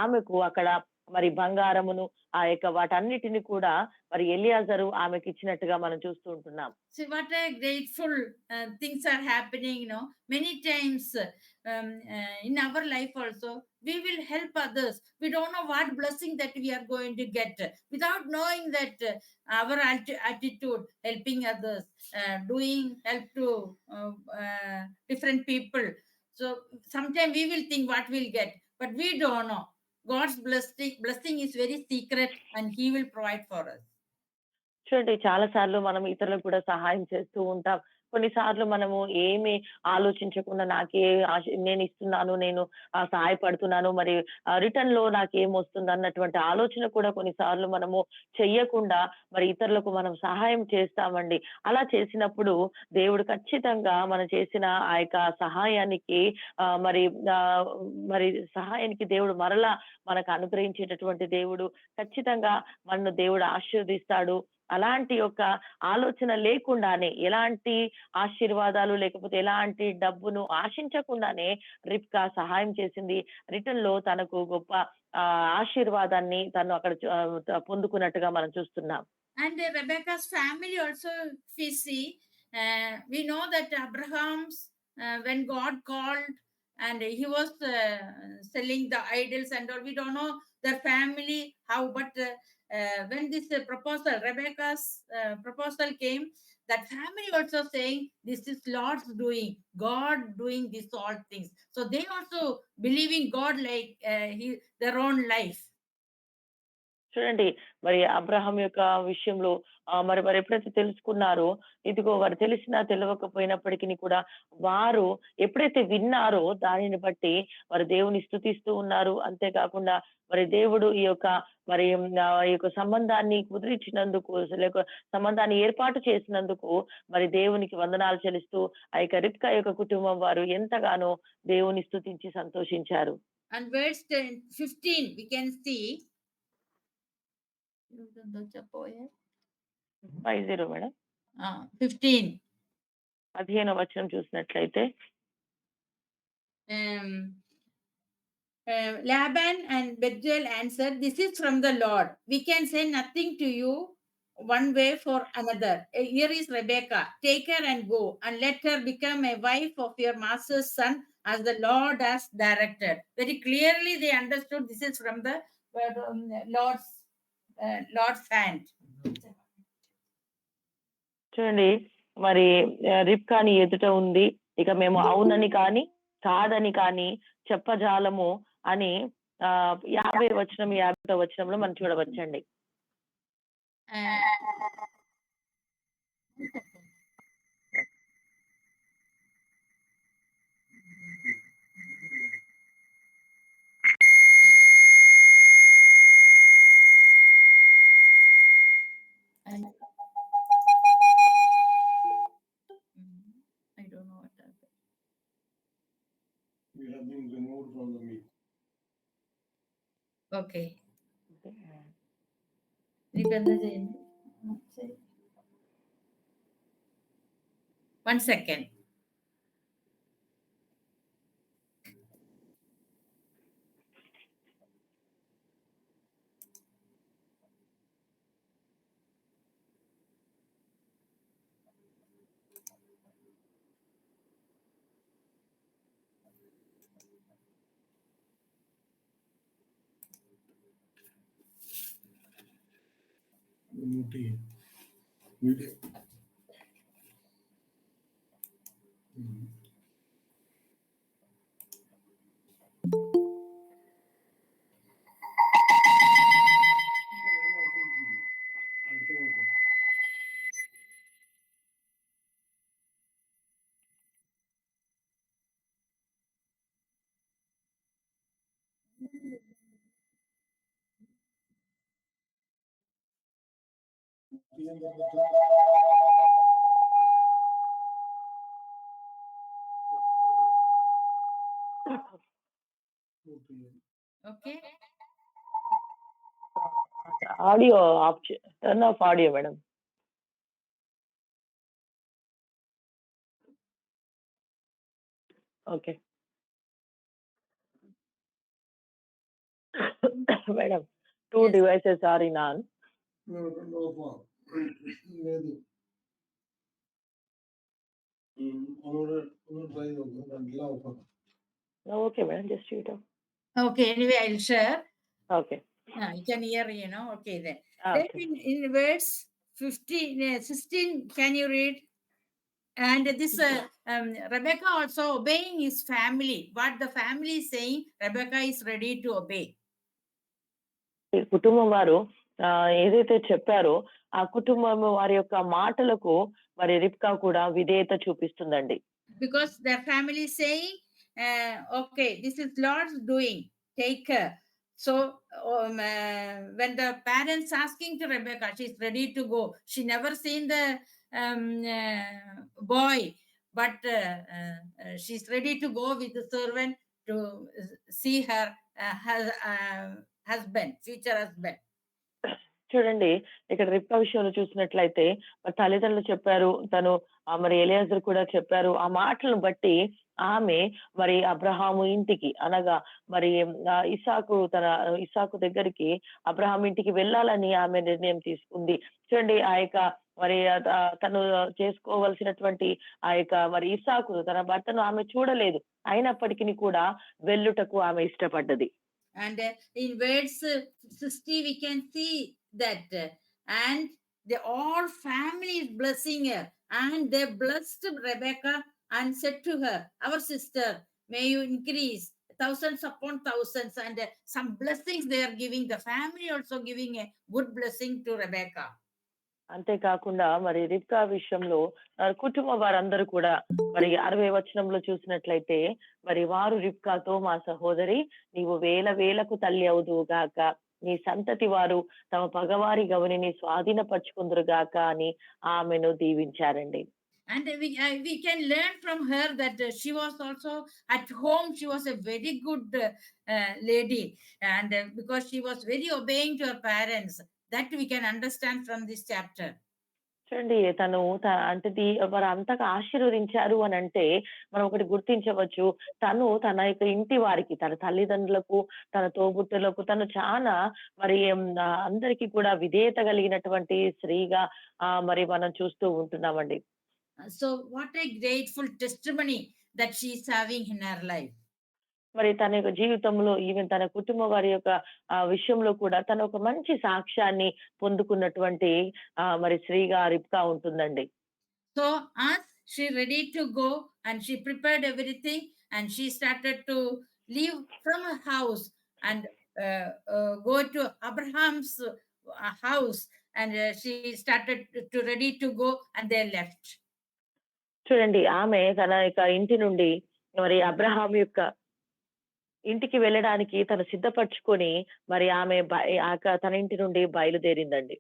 ఆమెకు అక్కడ మరి బంగారమును, ఆ యొక్క వాటన్నిటిని కూడా మరి ఎలియాజరు ఆమెకి ఇచ్చినట్టుగా మనం చూస్తూ ఉంటున్నాం. See what a grateful things are happening, many times in our life also we will help others. We don't know what blessing that we are going to get, without knowing that our attitude, helping others, doing help to different people. So sometimes we will think what we'll get, but we don't know. God's blessing is very secret and he will provide for us. చూడండి చాలా సార్లు మనం ఇతరులకు కూడా సహాయం చేస్తూ ఉంటాం. కొన్నిసార్లు మనము ఏమి ఆలోచించకుండా నేను ఇస్తున్నాను, నేను సహాయపడుతున్నాను, మరి రిటర్న్ లో నాకేమొస్తుంది అన్నటువంటి ఆలోచన కూడా కొన్నిసార్లు మనము చెయ్యకుండా మరి ఇతరులకు మనం సహాయం చేస్తామండి. అలా చేసినప్పుడు దేవుడు ఖచ్చితంగా మనం చేసిన ఆ యొక్క సహాయానికి మరి సహాయానికి దేవుడు మరలా మనకు అనుగ్రహించేటటువంటి దేవుడు. ఖచ్చితంగా మనను దేవుడు ఆశీర్వదిస్తాడు. అలాంటి యొక్క ఆలోచన లేకుండానే, ఎలాంటి ఆశీర్వాదాలు లేకపోతే ఎలాంటి డబ్బును ఆశించకుండానే రిబ్కా సహాయం చేసింది. రిటర్న్ లో తనకు గొప్ప ఆశీర్వాదాన్ని తను అక్కడ పొందుకున్నట్టుగా మనం చూస్తున్నాం. And Rebecca's family also, we see, we know that Abraham's when God called and he was selling the idols and all, we don't know their family how, but when this proposal, Rebecca's proposal came, that family also saying this is Lord's doing, God doing these all things. So they also believing God like their own life. చూడండి మరి Abraham యొక్క విషయంలో మరి వారు ఎప్పుడైతే తెలుసుకున్నారో, ఇదిగో వారు తెలిసినా తెలవకపోయినప్పటికిని కూడా వారు ఎప్పుడైతే విన్నారో దానిని బట్టి వారు దేవుని స్తుతిస్తూ ఉన్నారు. అంతేకాకుండా మరి దేవుడు ఈ యొక్క మరి ఈ యొక్క సంబంధాన్ని కుదిరించినందుకు లేక సంబంధాన్ని ఏర్పాటు చేసినందుకు మరి దేవునికి వందనాలు చెల్లిస్తూ ఆ యొక్క రిబ్కా యొక్క కుటుంబం వారు ఎంతగానో దేవుని స్తుతించి సంతోషించారు. And verse 15, we can see. 50 madam. 15. 15వ వచనం చూసినట్లయితే Um, Laban and Bethuel answered, "This is from the Lord. We can say nothing to you one way for another. Here is Rebekah. Take her and go, and let her become a wife of your master's son, as the Lord has directed." Very clearly, they understood this is from the Lord's hand. చూడండి మరి రిబ్కాని ఎదుట ఉంది. ఇక మేము అవునని కానీ కాదని కానీ చెప్పజాలము అని 50 వచనం 51 వచనంలో మనం చూడవచ్చండి. I don't know what happened. We have been removed from the meet. Okay. నీకంతా చేయండి. One second. Meeting. Okay. Audio turn off audio madam. Okay madam. 2 Yes. devices are in on. లేదు ట్రై ఇలా open okay madam, just it. Okay. Anyway, I'll share. Okay. You can hear, you know. Okay, then. Okay. Then in verse 15, 16, can you read? And this Rebecca also obeying his family. What the family is saying, Rebecca is ready to obey. ఈ కుటుంబం వారు ఏదైతే చెప్పారో ఆ కుటుంబం వారి యొక్క మాటలకు మరి రిబ్కా కూడా విధేయత చూపిస్తుందండి. Because their family is saying, okay, this is Lord's doing, take her. So when the parents asking to Rebecca, she's ready to go. She never seen the boy, but she's ready to go with the servant to see her husband, future husband. చూడండి ఇక్కడ రిబ్కా విషయంలో చూసినట్లయితే మరి తల్లిదండ్రులు చెప్పారు, తను మరి ఎలియాజరు కూడా చెప్పారు. ఆ మాటలను బట్టి ఆమె మరి అబ్రహాము ఇంటికి అనగా మరి ఇసాకు దగ్గరికి అబ్రహాం ఇంటికి వెళ్ళాలని ఆమె నిర్ణయం తీసుకుంది. చూడండి ఆ యొక్క మరి తను చేసుకోవలసినటువంటి ఆ యొక్క మరి ఇసాకు తన భర్తను ఆమె చూడలేదు, అయినప్పటికీ కూడా వెళ్ళుటకు ఆమె ఇష్టపడ్డది. And in verse 60 we can see that and the all family is blessing her, and they blessed Rebecca and said to her, our sister, may you increase thousands upon thousands, and some blessings they are giving. The family also giving a good blessing to Rebecca. అంతేకాకుండా మరి రిబ్కా విషయంలో కుటుంబ వారందరూ కూడా మరి 60 వచనంలో చూసినట్లయితే మరి వారు రిబ్కాతో, మా సహోదరి నీవు వేల వేలకు తల్లి అవుదువు గాక, నీ సంతతి వారు తమ పగవారి గవనిని స్వాధీనపరుచుకుందురు గాక అని ఆమెను దీవించారండి. And we can learn from her that she was also at home. She was a very good lady, and because she was very obeying to her parents, that we can understand from this chapter. చూడండి తను అంటే వారు అంతగా ఆశీర్వదించారు అని అంటే మనం ఒకటి గుర్తించవచ్చు. తను తన యొక్క ఇంటి వారికి, తన తల్లిదండ్రులకు, తన తోబుట్టులకు తను చాలా మరి అందరికీ కూడా విధేయత కలిగినటువంటి స్త్రీగా మరి మనం చూస్తూ ఉంటున్నామండి. So what a grateful testimony that she is having in her life. మరి తన యొక్క జీవితంలో ఈవెన్ తన కుటుంబ వారి యొక్క విషయంలో కూడా తను ఒక మంచి సాక్ష్యాన్ని పొందుకున్నటువంటి మరి స్త్రీగా రిబ్కా ఉంటుందండి. So as she ready to go and she prepared everything and she started to leave from her house and go to Abraham's house, and she started to ready to go, and they left. చూడండి ఆమె తన యొక్క ఇంటి నుండి మరి Abraham యొక్క ఇంటికి వెళ్ళడానికి తను సిద్ధపరచుకొని మరి ఆమె తన ఇంటి నుండి బయలుదేరిందండి.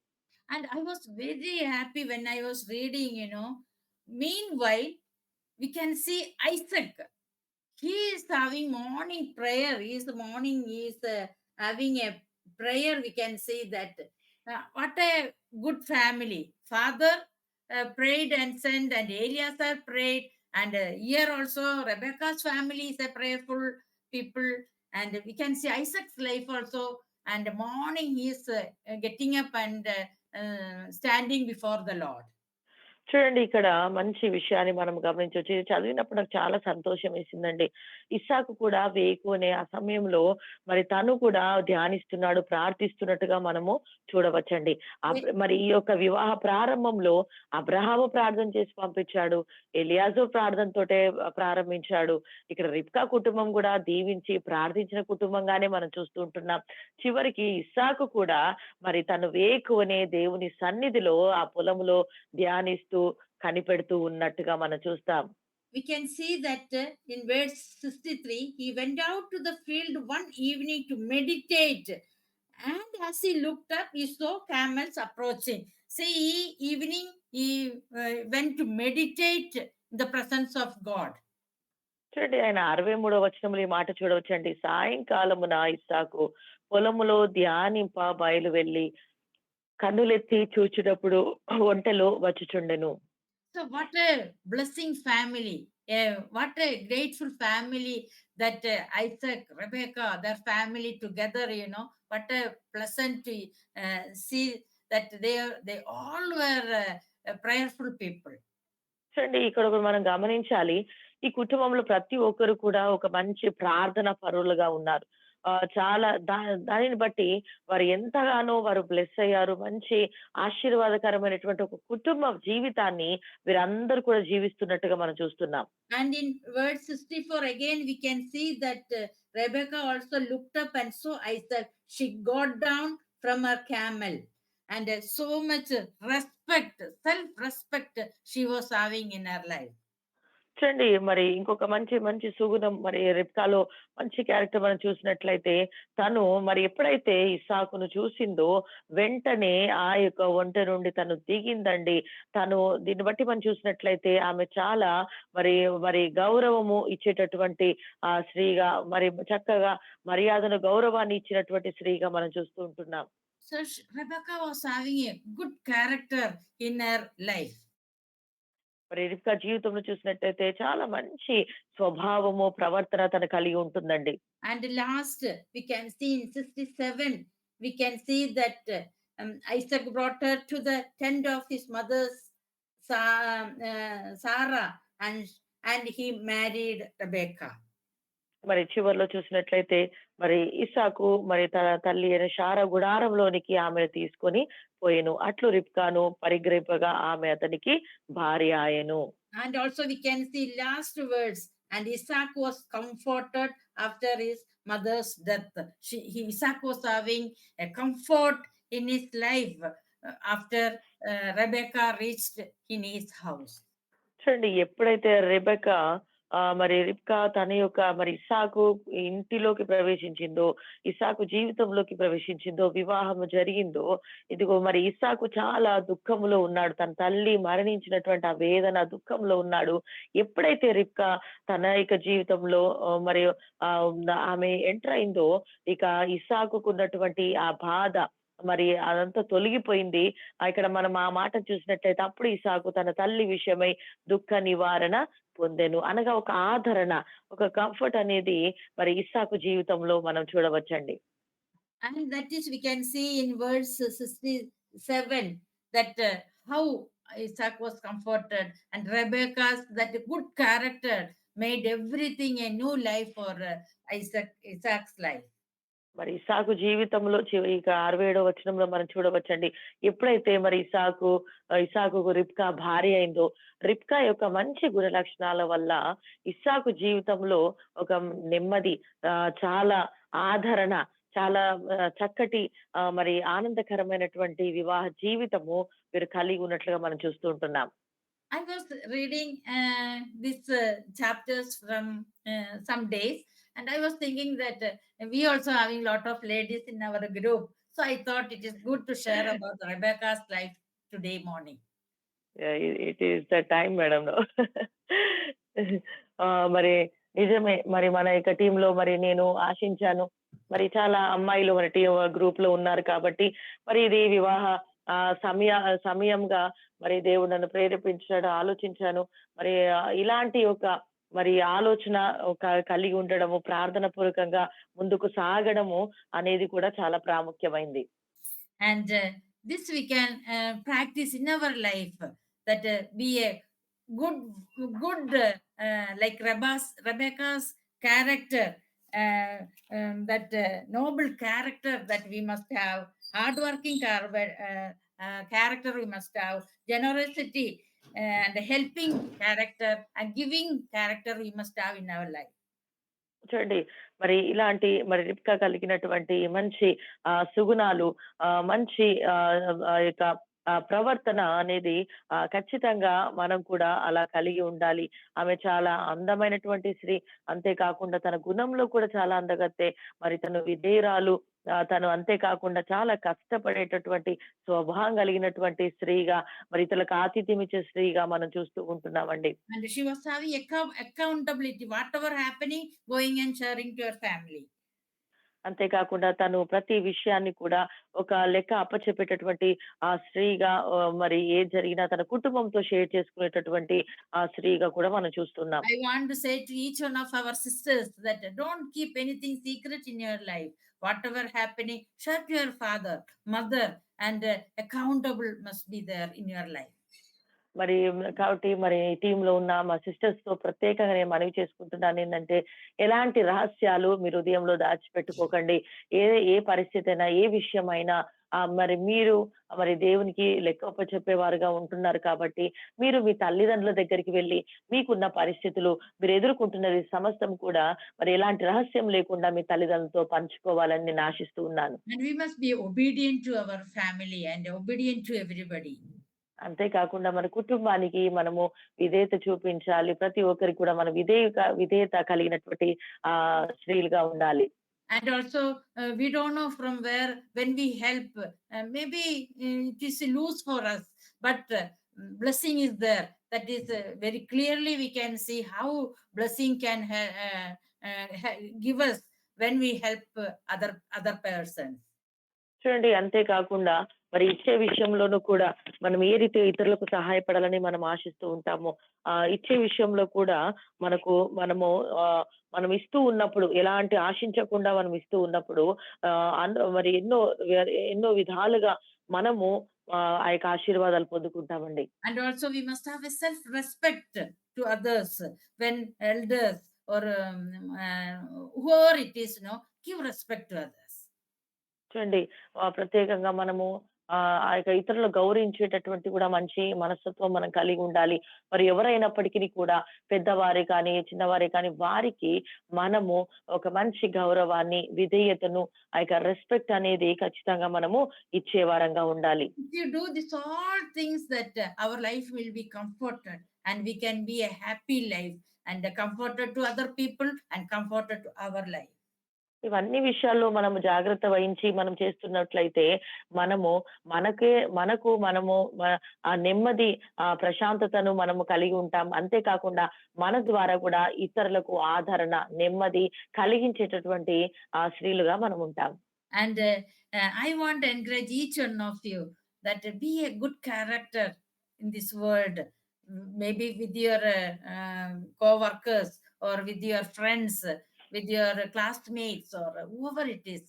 And I was very happy when I was reading, meanwhile we can see Isaac. He is having morning prayer. He is having a prayer. We can see that what a good family. Father prayed and sent, and Eliezer prayed, and here also Rebecca's family is a prayerful people, and we can see Isaac's life also. And morning he is getting up and standing before the Lord. చూడండి ఇక్కడ మంచి విషయాన్ని మనం గమనించవచ్చు. ఇది చదివినప్పుడు నాకు చాలా సంతోషం వేసిందండి. ఇస్సాకు కూడా వేకువనే ఆ సమయంలో మరి తను కూడా ధ్యానిస్తున్నాడు, ప్రార్థిస్తున్నట్టుగా మనము చూడవచ్చండి. మరి ఈ యొక్క వివాహ ప్రారంభంలో అబ్రహాము ప్రార్థన చేసి పంపించాడు, ఎలియాజరు ప్రార్థనతోటే ప్రారంభించాడు. ఇక్కడ రిబ్కా కుటుంబం కూడా దీవించి ప్రార్థించిన కుటుంబంగానే మనం చూస్తూ ఉంటున్నాం. చివరికి ఇస్సాకు కూడా మరి తను వేకువనే దేవుని సన్నిధిలో ఆ పొలంలో ధ్యానిస్తూ కనిపెడుతూ ఉన్నట్టుగా మనం చూస్తాం. We can see that in verse 63, he went out to the field one evening to meditate, and as he looked up, he saw camels approaching. See, evening he went to meditate in the presence of God. చూడండి ఆయన 63వ వచనంలో ఈ మాట చూడవచ్చండి. సాయంకాలమున ఇస్సాకు పొలములో ధ్యానింప బయలు వెళ్ళి కన్నులెత్తి చూచుటప్పుడు ఒంటెలో వచ్చుచుండెను. So what a blessing family, what a grateful family that Isaac, Rebecca, their family together, what a pleasant to see that they all were prayerful people. చూడండి ఇక్కడ మనం గమనించాలి, ఈ కుటుంబంలో ప్రతి ఒక్కరు కూడా ఒక మంచి ప్రార్థన పరులుగా ఉన్నారు. చాలా దానిని బట్టి వారు ఎంతగానో వారు బ్లెస్ అయ్యారు. మంచి ఆశీర్వాదకరమైనటువంటి ఒక కుటుంబ జీవితాన్ని వీరందరూ కూడా జీవిస్తున్నట్టుగా మనం చూస్తున్నాం. And in verse 64 again we can see that Rebecca also looked up and saw Isaac. She got down from her camel, and so much respect, self-respect she was having in her life. చూడండి మరి ఇంకొక మంచి సుగుణం మరి రిబ్కాలో మంచి character మనం చూసినట్లయితే తను మరి ఎప్పుడైతే ఇస్సాకును చూసిందో వెంటనే ఆ యొక్క ఒంటె నుండి తను దిగిందండి. తను దీన్ని బట్టి మనం చూసినట్లయితే ఆమె చాలా మరి గౌరవము ఇచ్చేటటువంటి స్త్రీగా, మరి చక్కగా మర్యాదను గౌరవాన్ని ఇచ్చినటువంటి స్త్రీగా మనం చూస్తూ ఉంటున్నాం. So Rebecca was having a good character in her life. మరి రిబ్కా జీవితంలో చూసినట్టయితే చాలా మంచి స్వభావము, ప్రవర్తన తను కలిగి ఉంటుందండి. And last we can see in 67, we can see that Isaac brought her to the tent of his mother's Sarah, and he married Rebecca. మరి చివరిలో చూసినట్లయితే మరి ఇస్సాకు మరి తన తల్లి అయిన శారా గుడారంలోనికి ఆమెను తీసుకొని పోయెను. అట్లు రిబ్కాను పరిగ్రహింపగా ఆమె అతనికి భార్య ఆయెను. And also we can see last words and Isaac was comforted after his mother's death. Isaac was having a comfort in his life after Rebecca reached in his house. చూడండి ఎప్పుడైతే రెబెకా మరి రిబ్కా తన యొక్క మరి ఇస్సాకు ఇంటిలోకి ప్రవేశించిందో, ఇస్సాకు జీవితంలోకి ప్రవేశించిందో, వివాహం జరిగిందో, ఇదిగో మరి ఇస్సాకు చాలా దుఃఖంలో ఉన్నాడు. తన తల్లి మరణించినటువంటి ఆ వేదన, దుఃఖంలో ఉన్నాడు. ఎప్పుడైతే రిబ్కా తన యొక్క జీవితంలో మరియు ఆమె ఎంటర్ అయిందో, ఇక ఇస్సాకుకున్నటువంటి ఆ బాధ మరి అదంతా తొలగిపోయింది. ఇక్కడ మనం ఆ మాట చూసినట్లయితే అప్పుడు ఇస్సాకు తన తల్లి విషయమై దుఃఖ నివారణ పొందెను. అనగా ఒక ఆదరణ, ఒక కంఫర్ట్ అనేది మరి ఇస్సాకు జీవితంలో మనం చూడవచ్చండి. And that is, we can see in verse 67 that how Isaac was comforted, and Rebecca's that good character made everything a new life for Isaac's life. మరి ఇస్సాకు జీవితంలో ఇక 67వ వచనంలో మనం చూడవచ్చండి. ఎప్పుడైతే మరి ఇస్సాకుకు రిబ్కా భార్య అయిందో, రిబ్కా యొక్క మంచి గుణ లక్షణాల వల్ల ఇస్సాకు జీవితంలో ఒక నెమ్మది, చాలా ఆదరణ, చాలా చక్కటి మరి ఆనందకరమైనటువంటి వివాహ జీవితము వీరు కలిగి ఉన్నట్లుగా మనం చూస్తూ ఉంటున్నాం. I was reading these chapters from some days, and I was thinking that we also having lot of ladies in our group. So I thought it is good to share about Rebecca's life today morning. It is the time madam. మరి నిజమే, మరి మన యొక్క టీంలో మరి నేను ఆశించాను, మరి చాలా అమ్మాయిలు మన గ్రూప్ లో ఉన్నారు కాబట్టి మరి ఇది వివాహ సమయంగా మరి దేవుడు నన్ను ప్రేరేపించాడు, ఆలోచించాను. మరి ఇలాంటి ఒక మరి ఆలోచన కలిగి ఉండడము, ప్రార్థన పూర్వకంగా ముందుకు సాగడము అనేది కూడా చాలా ప్రాముఖ్యమైంది. And this we can practice in our life, that be a good like Rebecca's character, that noble character that we must have, hardworking character we must have, generosity and helping character and giving character we must have in our life. చూడండి, మరి ఇలాంటి మరి రిబ్కా కలిగినటువంటి మంచి సుగుణాలు, మంచి యొక్క ప్రవర్తన అనేది ఖచ్చితంగా మనం కూడా అలా కలిగి ఉండాలి. ఆమె చాలా అందమైనటువంటి స్త్రీ, అంతేకాకుండా తన గుణంలో కూడా చాలా అందగత్తే. మరి తను విధేయురాలు, తను అంతేకాకుండా చాలా కష్టపడేటటువంటి స్వభావం కలిగినటువంటి స్త్రీగా, మరి ఇతరులకు ఆతిథ్యం ఇచ్చే స్త్రీగా మనం చూస్తూ ఉంటున్నామండి. And she was having accountability, whatever happening, going and sharing to her family. అంతేకాకుండా తను ప్రతి విషయాన్ని కూడా ఒక లెక్క అప్పచెప్పేటటువంటి ఆ స్త్రీగా, మరి ఏది జరిగినా తన కుటుంబంతో షేర్ చేసుకునేటటువంటి ఆ స్త్రీగా కూడా మనం చూస్తున్నాం. I want to say to each one of our sisters that don't keep anything secret in your life. Whatever happening, share to your father, mother, and accountable must be there in your life. మరి కాబట్టి మరి టీంలో ఉన్న మా sisters తో ప్రత్యేకంగా నేను మనవి చేసుకుంటున్నాను ఏంటంటే, ఎలాంటి రహస్యాలు మీ హృదయంలో దాచిపెట్టుకోకండి. ఏ పరిస్థితి అయినా, ఏ విషయమైనా మరి మీరు మరి దేవునికి లెక్క చెప్పేవారుగా ఉంటున్నారు కాబట్టి, మీరు మీ తల్లిదండ్రుల దగ్గరికి వెళ్ళి మీకున్న పరిస్థితులు, మీరు ఎదుర్కొంటున్నది సమస్తం కూడా మరి ఎలాంటి రహస్యం లేకుండా మీ తల్లిదండ్రులతో పంచుకోవాలని నేను ఆశిస్తూ ఉన్నాను. And we must be obedient to our family and obedient to everybody. అంతేకాకుండా మన కుటుంబానికి మనము విధేయత చూపించాలి. ప్రతి ఒక్కరికి కూడా మనం విధేయత కలిగినటువంటి స్త్రీలుగా ఉండాలి. And also we don't know from where, when we help, maybe it is loose for us, but blessing is there. That is very clearly we can see how blessing can give us when we help other persons. చూడండి, అంతేకాకుండా మరి ఇచ్చే విషయంలోనూ కూడా మనం ఏ రీతి ఇతరులకు సహాయపడాలని మనం ఆశిస్తూ ఉంటామో, ఇచ్చే విషయంలో కూడా మనం ఇస్తూ ఉన్నప్పుడు, ఎలాంటి ఆశించకుండా మనం ఇస్తూ ఉన్నప్పుడు మరి ఎన్నో విధాలుగా మనము ఆ యొక్క ఆశీర్వాదాలు పొందుకుంటామండి. And also we must have a self respect to others when elders or whoever it is, give respect to others. చూడండి, ప్రత్యేకంగా మనము ఆ యొక్క ఇతరులు గౌరవించేటటువంటి కూడా మంచి మనస్తత్వం మనం కలిగి ఉండాలి. మరి ఎవరైనప్పటికీ కూడా పెద్దవారే కానీ, చిన్నవారే కానీ వారికి మనము ఒక మంచి గౌరవాన్ని, విధేయతను, ఆ యొక్క రెస్పెక్ట్ అనేది ఖచ్చితంగా మనము ఇచ్చే వారంగా ఉండాలి. If you do this all things, that our life will be comforted and we can be a happy life and comforted to other people and comforted to our life. ఇవన్నీ విషయాల్లో మనము జాగ్రత్త వహించి మనం చేస్తున్నట్లయితే మనము మనము ఆ నెమ్మది, ఆ ప్రశాంతతను మనము కలిగి ఉంటాం. అంతేకాకుండా మన ద్వారా కూడా ఇతరులకు ఆదరణ, నెమ్మది కలిగించేటటువంటి స్త్రీలుగా మనం ఉంటాం. And I want to encourage each one of you that be a good character in this world, maybe with your co-workers or with your friends, with your classmates or whoever it is.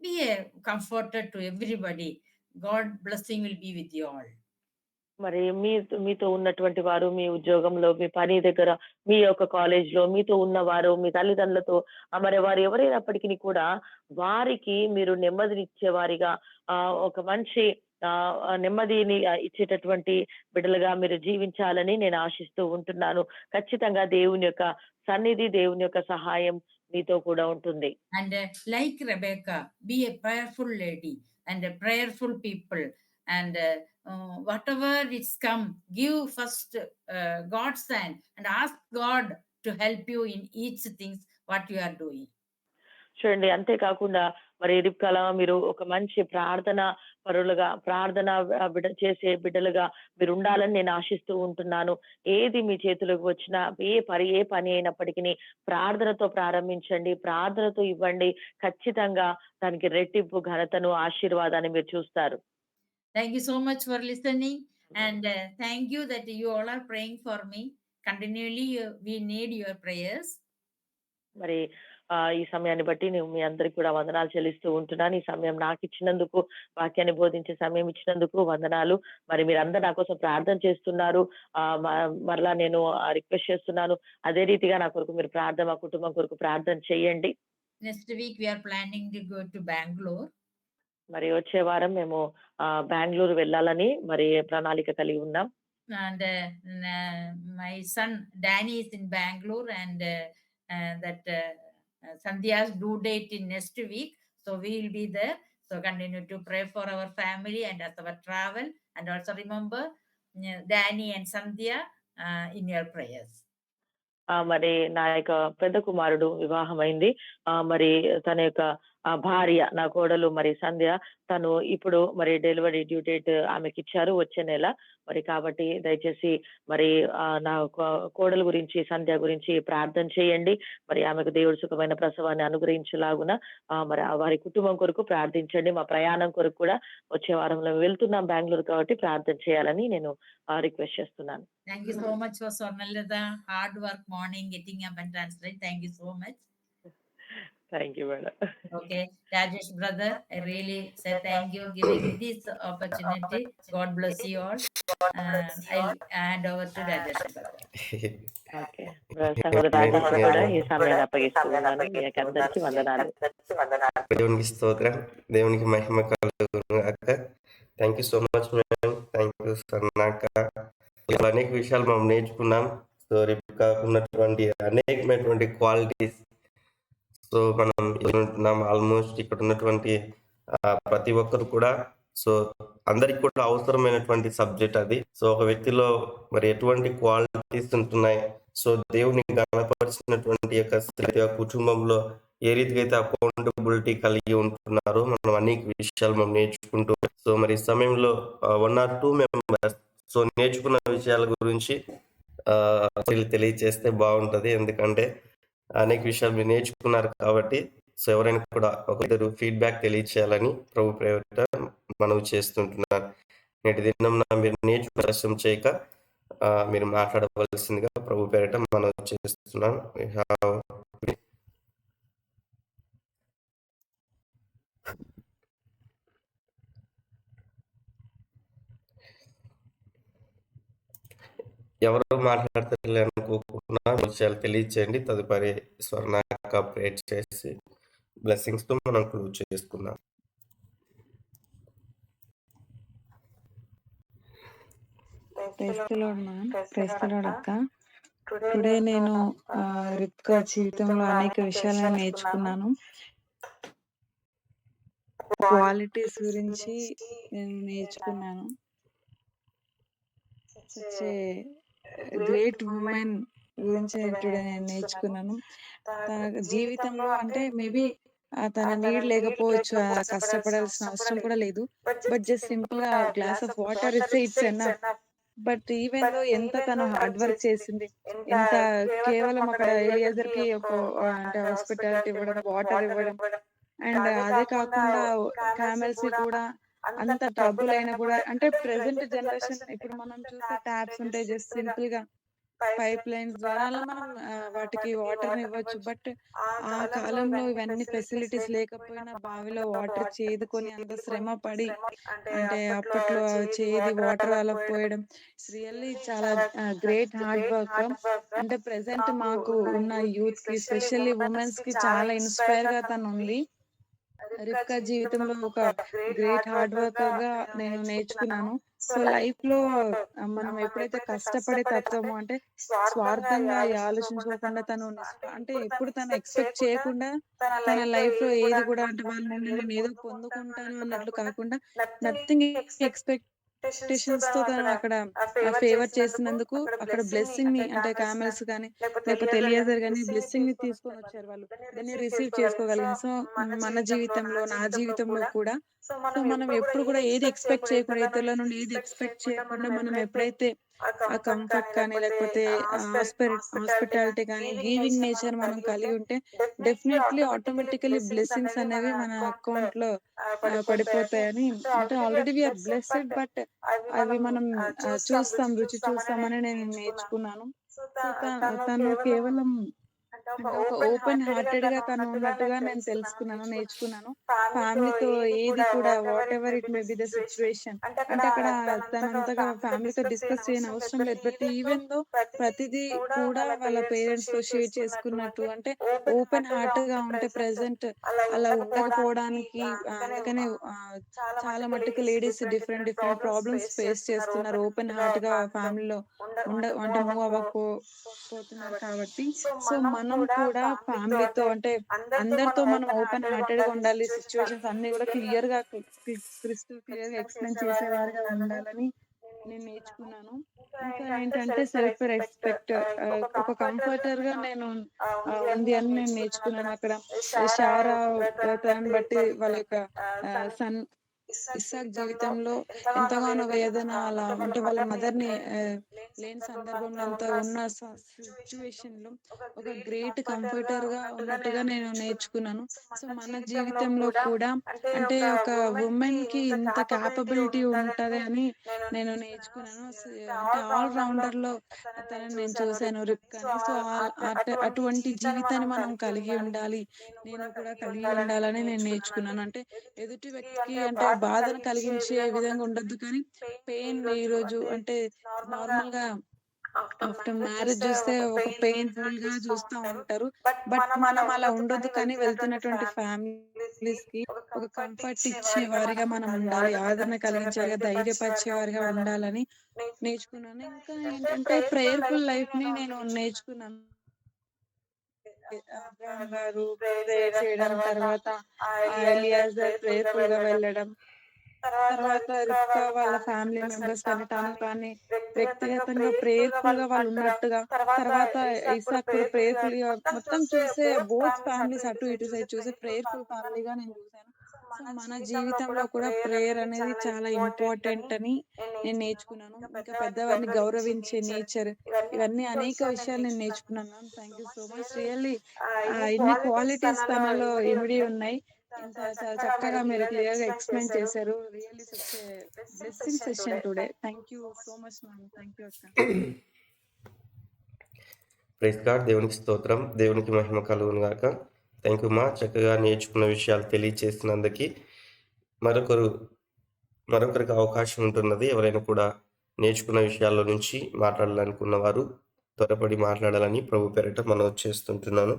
Be a comforter to everybody. God blessing will be with you all. మరి మీతో ఉన్నటువంటి వారు మీ ఉద్యోగంలో, మీ పని దగ్గర, మీ యొక్క కాలేజ్‌లో మీతో ఉన్నవారు, మీ తల్లిదండ్రులతో మరి వారు ఎవరైనప్పటికిని కూడా వారికి మీరు నెమ్మదినిచ్చే వారిగా, ఒక మంచి నెమ్మదిని ఇచ్చేటటువంటి బిడ్డలుగా మీరు జీవించాలని నేను ఆశిస్తూ ఉంటున్నాను. ఖచ్చితంగా దేవుని యొక్క సన్నిధి, దేవుని యొక్క సహాయం మీతో కూడా ఉంటుంది. And like Rebecca, be a prayerful lady and a prayerful people. And whatever it's come, give first God's hand and ask God to help you in each things what you are doing. చూడండి, అంతేకాకుండా మరి రిబ్కాలా మీరు ఒక మంచి ప్రార్థన పరులుగా, ప్రార్థన చేసే బిడ్డలుగా మీరు ఉండాలని నేను ఆశిస్తూ ఉంటున్నాను. ఏది మీ చేతులకు వచ్చినా, ఏ పని అయినప్పటికీ ప్రార్థనతో ప్రారంభించండి, ప్రార్థనతో ఇవ్వండి. ఖచ్చితంగా దానికి రెట్టింపు ఘనతను, ఆశీర్వాదాన్ని మీరు చూస్తారు. Thank you so much for listening, and thank you that you all are praying for me. Continually, we need your prayers. మరి ఈ సమయాన్ని బట్టి నేను మీ అందరికి కూడా వందనాలు చెల్లిస్తూ ఉంటున్నాను. ఈ సమయం నాకు ఇచ్చినందుకు, వాక్యాన్ని బోధించే సమయం ఇచ్చినందుకు వందనాలు. మరి మీరందరూ నా కోసం ప్రార్థన చేస్తున్నారు. మరలా నేను రిక్వెస్ట్ చేస్తున్నాను, అదే రీతిగా నా కొరకు మీరు మా కుటుంబం కొరకు ప్రార్థన చేయండి. Next week we are planning to go to Bangalore. మరి వచ్చే వారం మేము బెంగళూరు వెళ్ళాలని మరి ప్రణాళిక కలిగి ఉన్నాం. And my son Danny is in Bangalore, and that Sandhya's due date in next week, so we will be there. So continue to pray for our family and as our travel, and also remember Danny and Sandhya in your prayers. మరి నా యొక్క పెద్ద కుమారుడు వివాహమైంది. మరి తన యొక్క భార్య, నా కోడలు మరి సంధ్య, తను ఇప్పుడు మరి డెలివరీ డ్యూ డేట్ ఆమెకి ఇచ్చారు వచ్చే నెల. మరి కాబట్టి దయచేసి మరి నా కోడలు గురించి, సంధ్య గురించి ప్రార్థన చేయండి. మరి ఆమెకు దేవుడు సుఖమైన ప్రసవాన్ని అనుగ్రహించలాగున మరి వారి కుటుంబం కొరకు ప్రార్థించండి. మా ప్రయాణం కొరకు కూడా వచ్చే వారంలో వెళ్తున్నాం బెంగళూరు, కాబట్టి ప్రార్థన చేయాలని నేను రిక్వెస్ట్ చేస్తున్నాను. Thank you so much for Swarnalata hard work morning getting up and translate. Thank you so much. Thank you, madam. Okay, Rajesh brother, I really say thank you giving me this opportunity. God bless you all. I'll hand over to Rajesh brother. Okay, సహోదరు రాజేష్ కూడా ఈ సమయాన్ని అప్పగిస్తున్నాను. మీకు అందరికీ వందనాలు. దేవునికి స్తోత్రం, దేవునికి మహిమ కలుగును గాక. Thank you so much madam, thank you సన్నాక. ఇలా అనేక విషయాలు మనం నేర్చుకున్నాం. సో రిబ్కా ఉన్నటువంటి అనేకమైనటువంటి క్వాలిటీస్, సో మనం ఉంటున్నాం ఆల్మోస్ట్ ఇక్కడ ఉన్నటువంటి ప్రతి ఒక్కరు కూడా, సో అందరికి కూడా అవసరమైనటువంటి సబ్జెక్ట్ అది. సో ఒక వ్యక్తిలో మరి ఎటువంటి క్వాలిటీస్ ఉంటున్నాయి, సో దేవుని గణపరిచినటువంటి యొక్క కుటుంబంలో ఏ రీతిగా అయితే అకౌంటబిలిటీ కలిగి ఉంటున్నారో మనం అనేక విషయాలు మనం నేర్చుకుంటూ, సో మరి ఈ సమయంలో 1 or 2 మెంబర్స్ సో నేర్చుకున్న విషయాల గురించి తెలియజేస్తే బాగుంటది. ఎందుకంటే అనేక విషయాలు మీరు నేర్చుకున్నారు కాబట్టి, సో ఎవరైనా కూడా ఒకరిద్దరు ఫీడ్బ్యాక్ తెలియచేయాలని ప్రభు ప్రేరణ మనవి చేస్తుంటున్నారు. నేటి దినం మీరు నేర్చుకుని చేయక మీరు మాట్లాడవలసిందిగా ప్రభు పేరిట మనవి చేస్తున్నాను. ఎవరు మాట్లాడతారు అనుకోకుండా విషయాలు తెలియచేయండి. తదుపరి స్వర్ణాక ప్రేర్ చేసి బ్లెస్సింగ్స్ తో మనం క్లోజ్ చేసుకుందాం. Praise the Lord ma'am. Praise the Lord అక్క. టుడే నేను రిబ్కా జీవితంలో అనేక విషయాలను నేర్చుకున్నాను. క్వాలిటీస్ గురించి నేను నేర్చుకున్నాను. సచ్ ఏ గ్రేట్ వుమెన్ గురించి టుడే నేను నేర్చుకున్నాను. తన జీవితంలో అంటే మేబీ తన నీడ్ లేకపోవచ్చు. కష్టపడాల్సిన అవసరం కూడా లేదు. బట్ జస్ట్ సింపుల్‌గా గ్లాస్ ఆఫ్ వాటర్ ఇస్తే it's enough. But even though ఎంత తను హార్డ్ వర్క్ చేసింది. ఎంత కేవలం అక్కడ ఎలియాజర్‌కి అంటే హాస్పిటాలిటీ ఇవ్వడం, వాటర్ ఇవ్వడం అండ్ అదే కాకుండా కామెల్స్‌కి కూడా అంత ట్రబుల్ అయినా కూడా అంటే ప్రెజెంట్ జనరేషన్ ఇప్పుడు మనం చూస్తే టాప్స్ ఉంటాయి. జస్ట్ సింపుల్‌గా పైప్ లైన్స్ ద్వారా అలా మనం వాటికి వాటర్‌ని ఇవ్వచ్చు. బట్ ఆ కాలంలో ఇవన్నీ ఫెసిలిటీస్ లేకపోయినా బావిలో వాటర్ చేదుకొని అంత శ్రమ పడి అంటే అప్పట్లో చేది వాటర్ అలా పోయడం రియల్లీ చాలా గ్రేట్ హార్డ్ వర్క్. అంటే ప్రెజెంట్ మాకు ఉన్న యూత్‌కి ఎస్పెషల్లీ వుమెన్స్‌కి చాలా ఇన్‌స్పైర్‌గా తనుంది. రిబ్కా జీవితంలో ఒక గ్రేట్ హార్డ్ వర్కర్‌గా నేను నేర్చుకున్నాను. సో లైఫ్‌లో మనం ఎప్పుడైతే కష్టపడే తత్వము అంటే స్వార్థంగా ఆలోచించుకోకుండా తను అంటే ఎప్పుడు తను ఎక్స్‌పెక్ట్ చేయకుండా తన లైఫ్‌లో ఏది కూడా అంటే వాళ్ళ నుండి నేను ఏదో పొందుకుంటాను అన్నట్లు కాకుండా నథింగ్ ఎక్స్‌పెక్టేషన్స్‌తో తను అక్కడ ఫేవర్ చేసినందుకు అక్కడ బ్లెస్సింగ్‌ని అంటే కామెల్స్ గాని లేకపోతే ఎలియాజర్ గాని బ్లెస్సింగ్‌ని తీసుకొనొచ్చారు వాళ్ళు. దాన్ని రిసీవ్ చేసుకోగలిగాను. సో మన జీవితంలో, నా జీవితంలో కూడా సో మనం ఎప్పుడు కూడా ఏది ఎక్స్‌పెక్ట్ చేయకుండా ఇతరుల నుండి ఏది ఎక్స్‌పెక్ట్ చేయకుండా మనం ఎప్పుడైతే ఆ కంఫర్ట్ కానీ లేకపోతే హాస్పిటాలిటీ కానీ గివింగ్ నేచర్ మనం కలిగి ఉంటే డెఫినెట్‌లీ ఆటోమేటికల్లీ బ్లెస్సింగ్స్ అనేవి మన అకౌంట్‌లో పడిపోతాయని అంటే already we are blessed but అవి మనం చూస్తాం, రుచి చూస్తామని నేను నేర్చుకున్నాను. సో తను కేవలం అంటే ఒక ఓపెన్ హార్టెడ్‌గా తను ఉన్నట్టుగా నేను తెలుసుకున్నాను, నేర్చుకున్నాను. ఫ్యామిలీతో ఏది కూడా whatever it may be the situation అంటే అక్కడ తనంతగా ఫ్యామిలీతో డిస్కస్ చేయని అవసరం లేదు. బట్ ఈవెన్ దో ప్రతిదీ కూడా వాళ్ళ పేరెంట్స్‌తో షేర్ చేసుకున్నట్టు అంటే ఓపెన్ హార్ట్‌గా ఉంటే ప్రెజెంట్ అలా ఉండకపోవడానికి అందుకనే చాలా మట్టుకు ladies different different problems face చేస్తున్నారు. ఓపెన్ హార్ట్‌గా ఫ్యామిలీలో అంటే మూవ్ పోతున్నారు కాబట్టి సో మనం కూడా ఫ్యామిలీతో అంటే అందరితో మనం ఓపెన్ హార్టెడ్‌గా ఉండాలి. సిట్యుయేషన్స్ అన్నీ కూడా క్రిస్టల్ క్లియర్‌గా ఎక్స్‌ప్లెయిన్ చేసేవారుగా ఉండాలని నేను నేర్చుకున్నాను. ఇంకా ఏంటంటే సెల్ఫ్ రెస్పెక్ట్ ఒక కంఫర్టర్‌గా నేను ఉంది అని నేను నేర్చుకున్నాను. అక్కడ షారా తనని బట్టి వాళ్ళ యొక్క సన్ ఇస్సాక్ జీవితంలో ఎంతగానో వేదన అలా అంటే వాళ్ళ మదర్‌ని లేని సందర్భంలో అంతా ఉన్న సిట్యుయేషన్‌లో ఒక గ్రేట్ కంఫర్టర్‌గా ఉన్నట్టుగా నేను నేర్చుకున్నాను. సో మన జీవితంలో కూడా అంటే ఒక వుమెన్‌కి ఇంత కేపబిలిటీ ఉంటది అని నేను నేర్చుకున్నాను. అంటే ఆల్ రౌండర్‌లో తనని నేను చూసాను రిబ్కాని. సో అటువంటి జీవితాన్ని మనం కలిగి ఉండాలి. నేను కూడా కలిగి ఉండాలని నేను నేర్చుకున్నాను. అంటే ఎదుటి వ్యక్తికి అంటే బాధను కలిగించే విధంగా ఉండొద్దు కానీ పెయిన్ ఈరోజు అంటే నార్మల్‌గా ఆఫ్టర్ మ్యారేజ్ చూస్తే ఒక పెయిన్‌ఫుల్‌గా చూస్తా ఉంటారు. బట్ మనం అలా ఉండొద్దు కానీ వెళ్తున్నటువంటి ఫ్యామిలీస్‌కి ఒక కంఫర్ట్ ఇచ్చేవారిగా మనం ఉండాలి. ఆదరణ కలిగించేవారిగా, ధైర్యపరిచేవారిగా ఉండాలని నేర్చుకున్నాను. ఇంకా ఏంటంటే ప్రేయర్‌ఫుల్ లైఫ్‌ని నేను నేర్చుకున్నాను. అబ్రహాం గారు ప్రేయర్ చేయడం, తర్వాత ఎలియాజర్ ప్రేయర్‌ఫుల్‌గా వెళ్ళడం, తర్వాత రిబ్కా వాళ్ళ ఫ్యామిలీ మెంబర్స్ కానీ, తను కానీ వ్యక్తిగతంగా ప్రేయర్‌ఫుల్‌గా వాళ్ళు ఉన్నట్టుగా, తర్వాత ఇసాక్ కూడా ప్రేయర్‌ఫుల్‌గా మొత్తం చూసే బోత్ ఫ్యామిలీస్ అటు ఇటు సైడ్ చూసే ప్రేయర్‌ఫుల్ ఫ్యామిలీగా నేను చూసాను. సో మన జీవితంలో కూడా ప్రేయర్ అనేది చాలా ఇంపార్టెంట్ అని నేను నేర్చుకున్నాను. ఇంకా పెద్దవారిని గౌరవించే నేచర్ ఇవన్నీ అనేక విషయాలు నేను నేర్చుకున్నాను ma'am. Thank you so much. Really ఇన్ని క్వాలిటీస్ తనలో ఇమిడి ఉన్నాయి. ఇంత చాలా చక్కగా మీరు క్లియర్‌గా ఎక్స్‌ప్లెయిన్ చేశారు. Really such a blessing session today. Thank you so much ma'am. Thank you అక్క. Praise God. దేవునికి స్తోత్రం. దేవునికి మహిమ కలుగును గాక. థ్యాంక్ యూ మా. చక్కగా నేర్చుకున్న విషయాలు తెలియచేసినందుకు. మరొకరికి అవకాశం ఉంటున్నది. ఎవరైనా కూడా నేర్చుకున్న విషయాల్లో నుంచి మాట్లాడాలనుకున్న వారు త్వరపడి మాట్లాడాలని ప్రభు పేరిట మనవి చేస్తుంటున్నాను.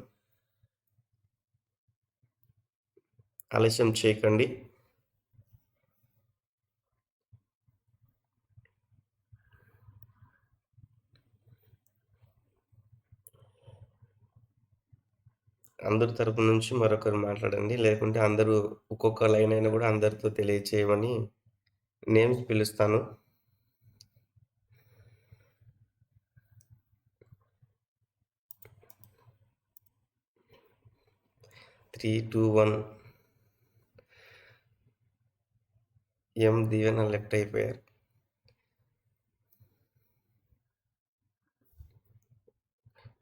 ఆలస్యం చేయకండి. అందరి తరపు నుంచి మరొకరు మాట్లాడండి. లేకుంటే అందరూ ఒక్కొక్క లైన్ అయినా గూడా అందరితో తెలియచేయమని నేమ్స్ పిలుస్తాను. 3, 2, 1 దీవెన లెఫ్ట్ అయిపోయారు.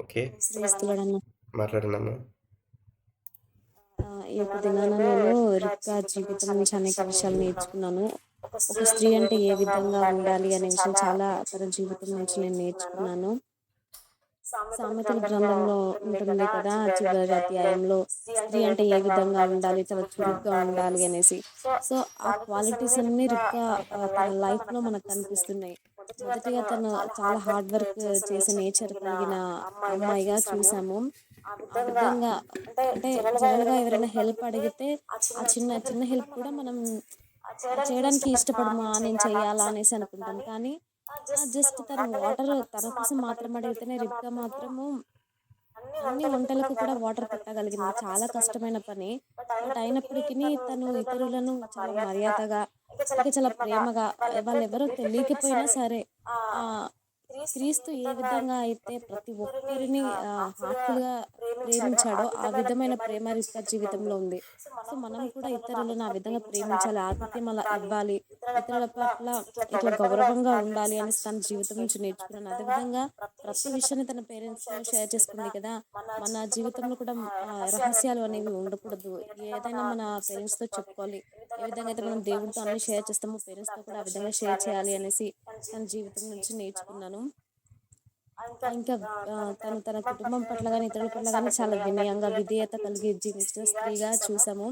ఓకే. మాట్లాడండమ్మా. ఈ యొక్క దినాన నేను రిబ్కా జీవితం నుంచి అనేక విషయాలు నేర్చుకున్నాను. ఒక స్త్రీ అంటే ఏ విధంగా ఉండాలి అనే విషయం చాలా తన జీవితం నుంచి నేను నేర్చుకున్నాను. సామెతల గ్రంథంలో ఉంటుంది కదా, చివరి అధ్యాయంలో స్త్రీ అంటే ఏ విధంగా ఉండాలి, చాలా చురుగ్గా ఉండాలి అనేసి. సో ఆ క్వాలిటీస్ అన్ని రిబ్కా తన లైఫ్ లో మనకు కనిపిస్తున్నాయి. మొదటిగా తను చాలా హార్డ్ వర్క్ చేసే నేచర్ కలిగిన అమ్మాయిగా చూసాము. ఆ విధంగా అంటే జనరల్ గా ఎవరైనా హెల్ప్ అడిగితే ఆ చిన్న చిన్న హెల్ప్ కూడా మనం చేయడానికి ఇష్టపడమా, నేను చెయ్యాలా అనేసి అనుకుంటాం. కానీ జస్ట్ తను వాటర్ తన కోసం మాత్రం అడిగితేనే రిబ్కా మాత్రము అన్ని వంటలకు కూడా వాటర్ పెట్టగలిగింది. చాలా కష్టమైన పని. బట్ అయినప్పటికీ తను ఇతరులను చాలా మర్యాదగా, ఇంకా చాలా ప్రేమగా, వాళ్ళెవరో తెలియకపోయినా సరే ఆ క్రీస్తు ఏ విధంగా అయితే ప్రతి ఒక్కరిని హార్ట్ఫుల్గా ప్రేమించాడో ఆ విధమైన ప్రేమ రిబ్కా జీవితంలో ఉంది. సో మనం కూడా ఇతరులను ఆ విధంగా ప్రేమించాలి, ఆతిథ్యం అలా ఇవ్వాలి, ఇతరుల పట్ల ఇట్లా గౌరవంగా ఉండాలి అని తన జీవితం నుంచి నేర్చుకున్నాను. అదేవిధంగా ప్రతి విషయాన్ని తన పేరెంట్స్తో షేర్ చేసుకుంది కదా. మన జీవితంలో కూడా రహస్యాలు అనేవి ఉండకూడదు. ఏదైనా మన పేరెంట్స్తో చెప్పుకోవాలి. ఏ విధంగా అయితే మనం దేవుడితో అన్ని షేర్ చేస్తామో పేరెంట్స్తో కూడా ఆ విధంగా షేర్ చేయాలి అనేసి తన జీవితం నుంచి నేర్చుకున్నాను. ఇంకా తను తన కుటుంబం పట్ల కానీ ఇతరుల పట్ల కానీ చాలా వినయంగా, విధేయత కలిగి జీవించిన స్త్రీగా చూసాము.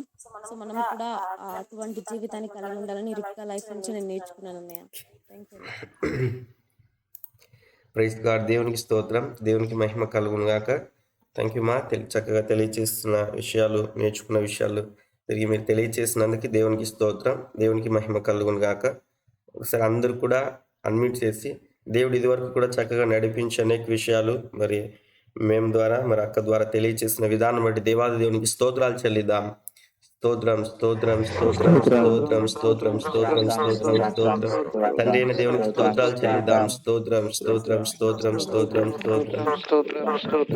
సో మనం కూడా అటువంటి జీవితాన్ని కలిగి ఉండాలని రిబ్కా లైఫ్ నుంచి నేను నేర్చుకున్నాను అన్నయ్య. Thank you. Praise God. దేవునికి స్తోత్రం. దేవునికి మహిమ కలుగును గాక. థ్యాంక్ యూ మా. చక్కగా తెలియచేస్తున్న విషయాలు, నేర్చుకున్న విషయాలు తిరిగి మీరు తెలియచేసినందుకు దేవునికి స్తోత్రం. దేవునికి మహిమ కలుగును గాక. ఒకసారి అందరూ కూడా అన్మ్యూట్ చేసి దేవుడు ఇదివరకు కూడా చక్కగా నడిపించి అనేక విషయాలు మరి మేము ద్వారా మరి అక్క ద్వారా తెలియచేసిన విధానం బట్టి దేవాది దేవునికి స్తోత్రాలు చెల్లిద్దాం. స్తోత్రం స్తోత్రం స్తోత్రం స్తోత్రం స్తోత్రం స్తోత్రం స్తోత్రం స్తోత్రం. తండ్రి అయిన దేవునికి స్తోత్రాలు చెల్లిద్దాం. స్తోత్రం స్తోత్రం స్తోత్రం స్తోత్రం స్తోత్రం.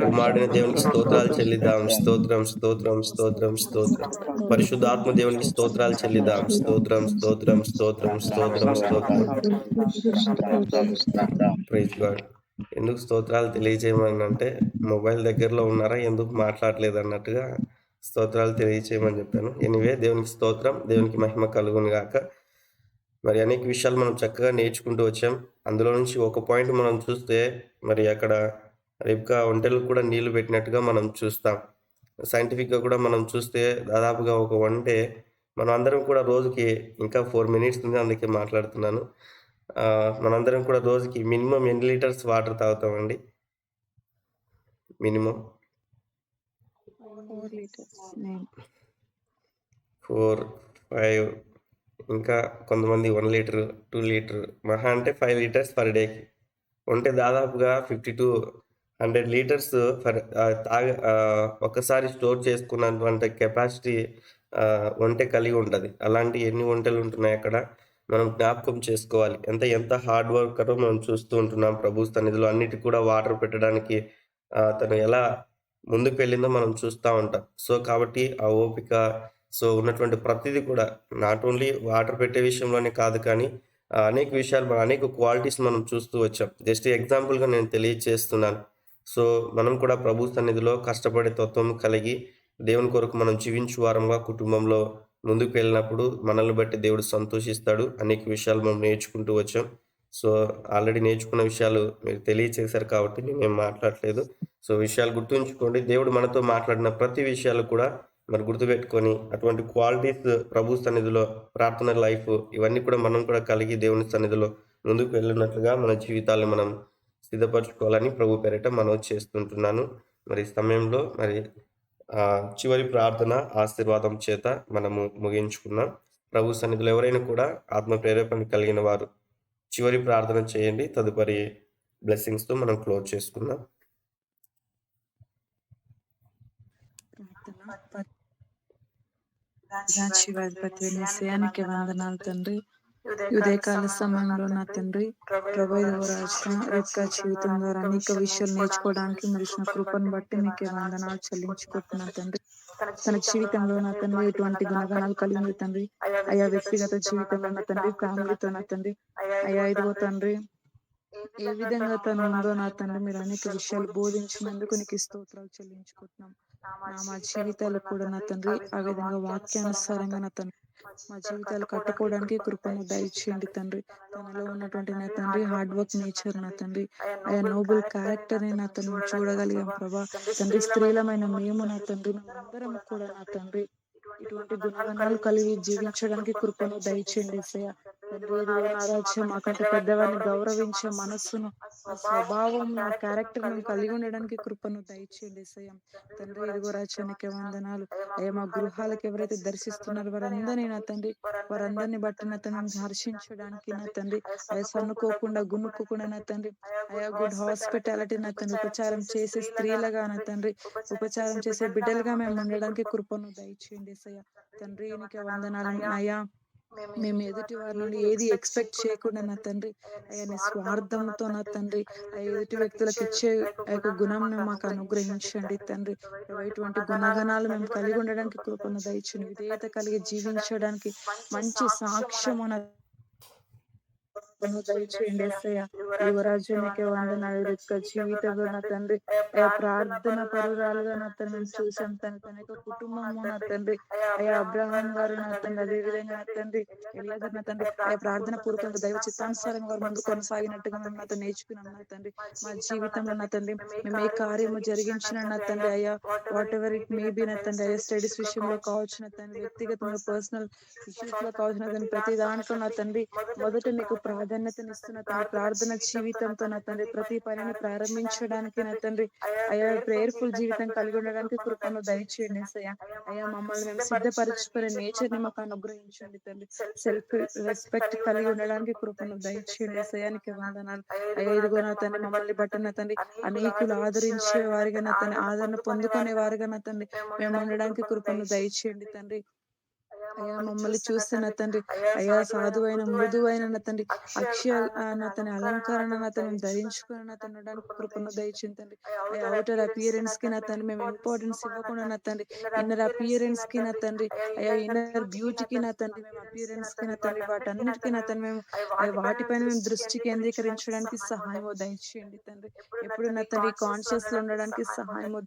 కుమారుడైన దేవునికి స్తోత్రాలు చెల్లిద్దాం. స్తోత్రం స్తోత్రం స్తోత్రం స్తోత్రం. పరిశుద్ధాత్మ దేవునికి స్తోత్రాలు చెల్లిద్దాం. స్తోత్రం స్తోత్రం స్తోత్రం స్తోత్రం స్తోత్రం. Praise God. ఎందుకు స్తోత్రాలు తెలియజేయమని అంటే మొబైల్ దగ్గరలో ఉన్నారా, ఎందుకు మాట్లాడలేదు అన్నట్టుగా స్తోత్రాలు తెలియచేయమని చెప్పాను. ఎనివే దేవునికి స్తోత్రం. దేవునికి మహిమ కలుగును గాక. మరి అనేక విషయాలు మనం చక్కగా నేర్చుకుంటూ వచ్చాం. అందులో నుంచి ఒక పాయింట్ మనం చూస్తే మరి అక్కడ రిబ్కా ఒంటెలకు కూడా నీళ్లు పెట్టినట్టుగా మనం చూస్తాం. సైంటిఫిక్గా కూడా మనం చూస్తే దాదాపుగా ఒక ఒంటె మనం అందరం కూడా రోజుకి ఇంకా 4 minutes ఉంది, అందుకే మాట్లాడుతున్నాను. మనందరం కూడా రోజుకి మినిమం ఎన్ని లీటర్స్ వాటర్ తాగుతామండి? Minimum 4 liters. 4, 5, ఇంకా కొంతమంది 1 లీటర్, 2 లీటర్, మహా అంటే 5 liters పర్ డేకి. ఉంటే దాదాపుగా 50 to 100 liters ఒక్కసారి స్టోర్ చేసుకున్నటువంటి కెపాసిటీ ఒంటె కలిగి ఉంటుంది. అలాంటి ఎన్ని ఒంటెలు ఉంటున్నాయి అక్కడ మనం జ్ఞాపకం చేసుకోవాలి. ఎంత హార్డ్ వర్కరో మనం చూస్తూ ఉంటున్నాం. ప్రభు సన్నిధిలో అన్నిటికి కూడా వాటర్ పెట్టడానికి తను ఎలా ముందుకు వెళ్ళిందో మనం చూస్తూ ఉంటాం. సో కాబట్టి ఆ ఓపిక, సో ఉన్నటువంటి ప్రతిదీ కూడా నాట్ ఓన్లీ వాటర్ పెట్టే విషయంలోనే కాదు, కానీ అనేక విషయాలు, అనేక క్వాలిటీస్ మనం చూస్తూ వచ్చాం. జస్ట్ ఎగ్జాంపుల్గా నేను తెలియజేస్తున్నాను. సో మనం కూడా ప్రభు సన్నిధిలో కష్టపడే తత్వం కలిగి దేవుని కొరకు మనం జీవించు వారంగా కుటుంబంలో ముందుకు వెళ్ళినప్పుడు మనల్ని బట్టి దేవుడు సంతోషిస్తాడు. అనేక విషయాలు మనం నేర్చుకుంటూ వచ్చాం. సో ఆల్రెడీ నేర్చుకున్న విషయాలు మీరు తెలియచేశారు కాబట్టి నేనేం మాట్లాడలేదు. సో విషయాలు గుర్తుంచుకోండి. దేవుడు మనతో మాట్లాడిన ప్రతి విషయాలు కూడా మరి గుర్తుపెట్టుకొని అటువంటి క్వాలిటీస్ ప్రభు సన్నిధిలో, ప్రార్థన లైఫ్, ఇవన్నీ కూడా మనం కూడా కలిగి దేవుని సన్నిధిలో ముందుకు వెళ్ళినట్లుగా మన జీవితాలను మనం సిద్ధపరచుకోవాలని ప్రభు పేరిట మనం చేస్తుంటున్నాను. మరి సమయంలో మరి చివరి ప్రార్థన ఆశీర్వాదం చేత మనము ముగించుకున్నాం. ప్రభు సన్నిధిలో ఎవరైనా కూడా ఆత్మ ప్రేరేపణ కలిగిన వారు చివరి ప్రార్థన చేయండి. తదుపరి బ్లెస్సింగ్స్తో మనం క్లోజ్ చేసుకుందాం. ప్రార్థన. రాజీవాధిపతి నిశ్చయానికి వందనాలు తండ్రి. ఈ ఉదయకాల సమయంలో నా తండ్రి ప్రభు ఇదిగో రాజుగా రేపు జీవితం ద్వారా అనేక విషయాలు నేర్చుకోవడానికి మీరు ఇచ్చిన కృపను బట్టి మీకే వందనాలు చెల్లించుకుంటున్నాను తండ్రి. తన జీవితంలో నా తండ్రి ఎటువంటి గుణగణాలు కలిగింది తండ్రి. అయా వ్యక్తిగత జీవితంలో నా తండ్రి, ఫ్యామిలీతో నా తండ్రి, అయా ఇదిగో తండ్రి ఏ విధంగా తను ఉందో నా తండ్రి మీరు అనేక విషయాలు బోధించినందుకు నీకు స్తోత్రాలు చెల్లించుకుంటున్నాం. మా జీవితాలు కూడా నా తండ్రి ఆ విధంగా వాక్యానుసారంగా నా తండ్రి మా జీవితాలు కట్టుకోవడానికి కృపను దయచేయండి తండ్రి. తనలో ఉన్నటువంటి నా తండ్రి హార్డ్ వర్క్ నేచర్ నా తండ్రి, ఆయా నోబుల్ క్యారెక్టర్ ని నా తండ్రి చూడగలిగాం ప్రభా. తండ్రి స్త్రీలమైన మేము నా తండ్రి మేమందరం కూడా నా తండ్రి ఇటువంటి గుణగణాలు కలిగి జీవించడానికి కృపను దయచేయండి యేసయ్య. తండ్రి ఇదిగో నా రాజ్యం మాకంటే పెద్దవారిని గౌరవించే మనస్సును, ఆ స్వభావం, నా క్యారెక్టర్ మేము కలిగి ఉండడానికి కృపను దయచేయండి యేసయ్య. తండ్రి ఇదిగో రాజ్యానికి వందనాలు. అయ్యా మా గృహాలకు ఎవరైతే దర్శిస్తున్నారో వారందరినీ నా తండ్రి వారందరినీ బట్టి నా తండ్రి మేము హర్షించడానికి నా తండ్రి అయ్యా సన్నుకోకుండా గునుక్కోకుండా నా తండ్రి అయా గుడ్ హాస్పిటాలిటీ నా తండ్రి ఉపచారం చేసే స్త్రీలుగా నా తండ్రి ఉపచారం చేసే బిడ్డలుగా మేము ఉండడానికి కృపను దయచేయండి యేసయ్య. తండ్రి నీకే వందనాలు అయ్యా. మేము ఎదుటి వారి నుండి ఏది ఎక్స్పెక్ట్ చేయకుండా నా తండ్రి అయ్యా నీ స్వార్థంతో నా తండ్రి ఆ ఎదుటి వ్యక్తులకు ఇచ్చే ఆ యొక్క గుణం మాకు అనుగ్రహించండి తండ్రి. ఇటువంటి గుణగణాలు మేము కలిగి ఉండడానికి కృపను దయచేయండి. విధేయత కలిగి జీవించడానికి మంచి సాక్ష్యము దయచేయండి యేసయ్య. యువరాజ్యానికి వందనాలు. యొక్క జీవితంలో నా తండ్రి అయా ప్రార్థన పరురాలుగా నా తండ్రి మేము చూసాం. తన యొక్క కుటుంబము నా తండ్రి అయా అబ్రహాం గారు నా తండ్రి అదే విధంగా నా తండ్రి ఎలియాజరు నా తండ్రి అయా ప్రార్థన పూర్వకంగా దైవ చిత్తానుసారంగా వారు ముందు కొనసాగినట్టుగా మేము నాతో నేర్చుకున్నాం నా తండ్రి. మా జీవితంలో నా తండ్రి మేము ఏ కార్యము జరిగించిన నా తండ్రి అయ్యా what ever it may be నా తండ్రి అయ్యా స్టడీస్ విషయంలో కావచ్చు నా తండ్రి వ్యక్తిగతంగా పర్సనల్ ఇష్యూస్ లో కావచ్చు నా తండ్రి ప్రతి దాంట్లో నా తండ్రి మొదట నీకు ప్రాధాన్యతనిస్తున్న తండ్రి ప్రార్థన జీవితంతో నా తండ్రి ప్రతి పనిని ప్రారంభించడానికి నా తండ్రి అయా ప్రేయర్ఫుల్ జీవితం కలిగి ఉండడానికి కృపను దయచేయండి యేసయ్య. అయా మమ్మల్ని మేము సిద్ధపరచుకునే నేచర్ ని మాకు అనుగ్రహించండి తండ్రి. సెల్ఫ్ రెస్పెక్ట్ కలిగి ఉండడానికి కృపను దయచేయండి యేసయ్యానికి వందనాలు. అయ్యా ఇదిగో నా తండ్రి మమ్మల్ని బట్టి నా తండ్రి అనేకులు ఆదరించే వారిగా నా తండ్రి ఆదరణ పొందుకునే వారిగా నా తండ్రి మేము ఉండడానికి కృపను దయచేయండి తండ్రి. అయ్యా మమ్మల్ని చూస్తున్న తండ్రి అయ్యా సాధువైన మృదువైన నా తండ్రి అక్షయ నా తన అలంకరణ నా తను ధరించుకుని నా తనడానికి కృపను దయచేయండి తండ్రి. అయ్యా అవుటర్ అపియరెన్స్ కి నా తండ్రి మేము ఇంపార్టెన్స్ ఇవ్వకుండా నా తండ్రి ఇన్నర్ అపియరెన్స్ కి నా తండ్రి అయ్యా ఇన్నర్ బ్యూటీకి నా తండ్రి మేము అపియరెన్స్ కి నా తండ్రి వాటన్నిటికీ నా తండ్రి మేము వాటిపైన మేము దృష్టి కేంద్రీకరించడానికి సహాయము దయచేయండి తండ్రి. ఎప్పుడు నా తండ్రి కాన్షియస్ లో ఉండడానికి సహాయము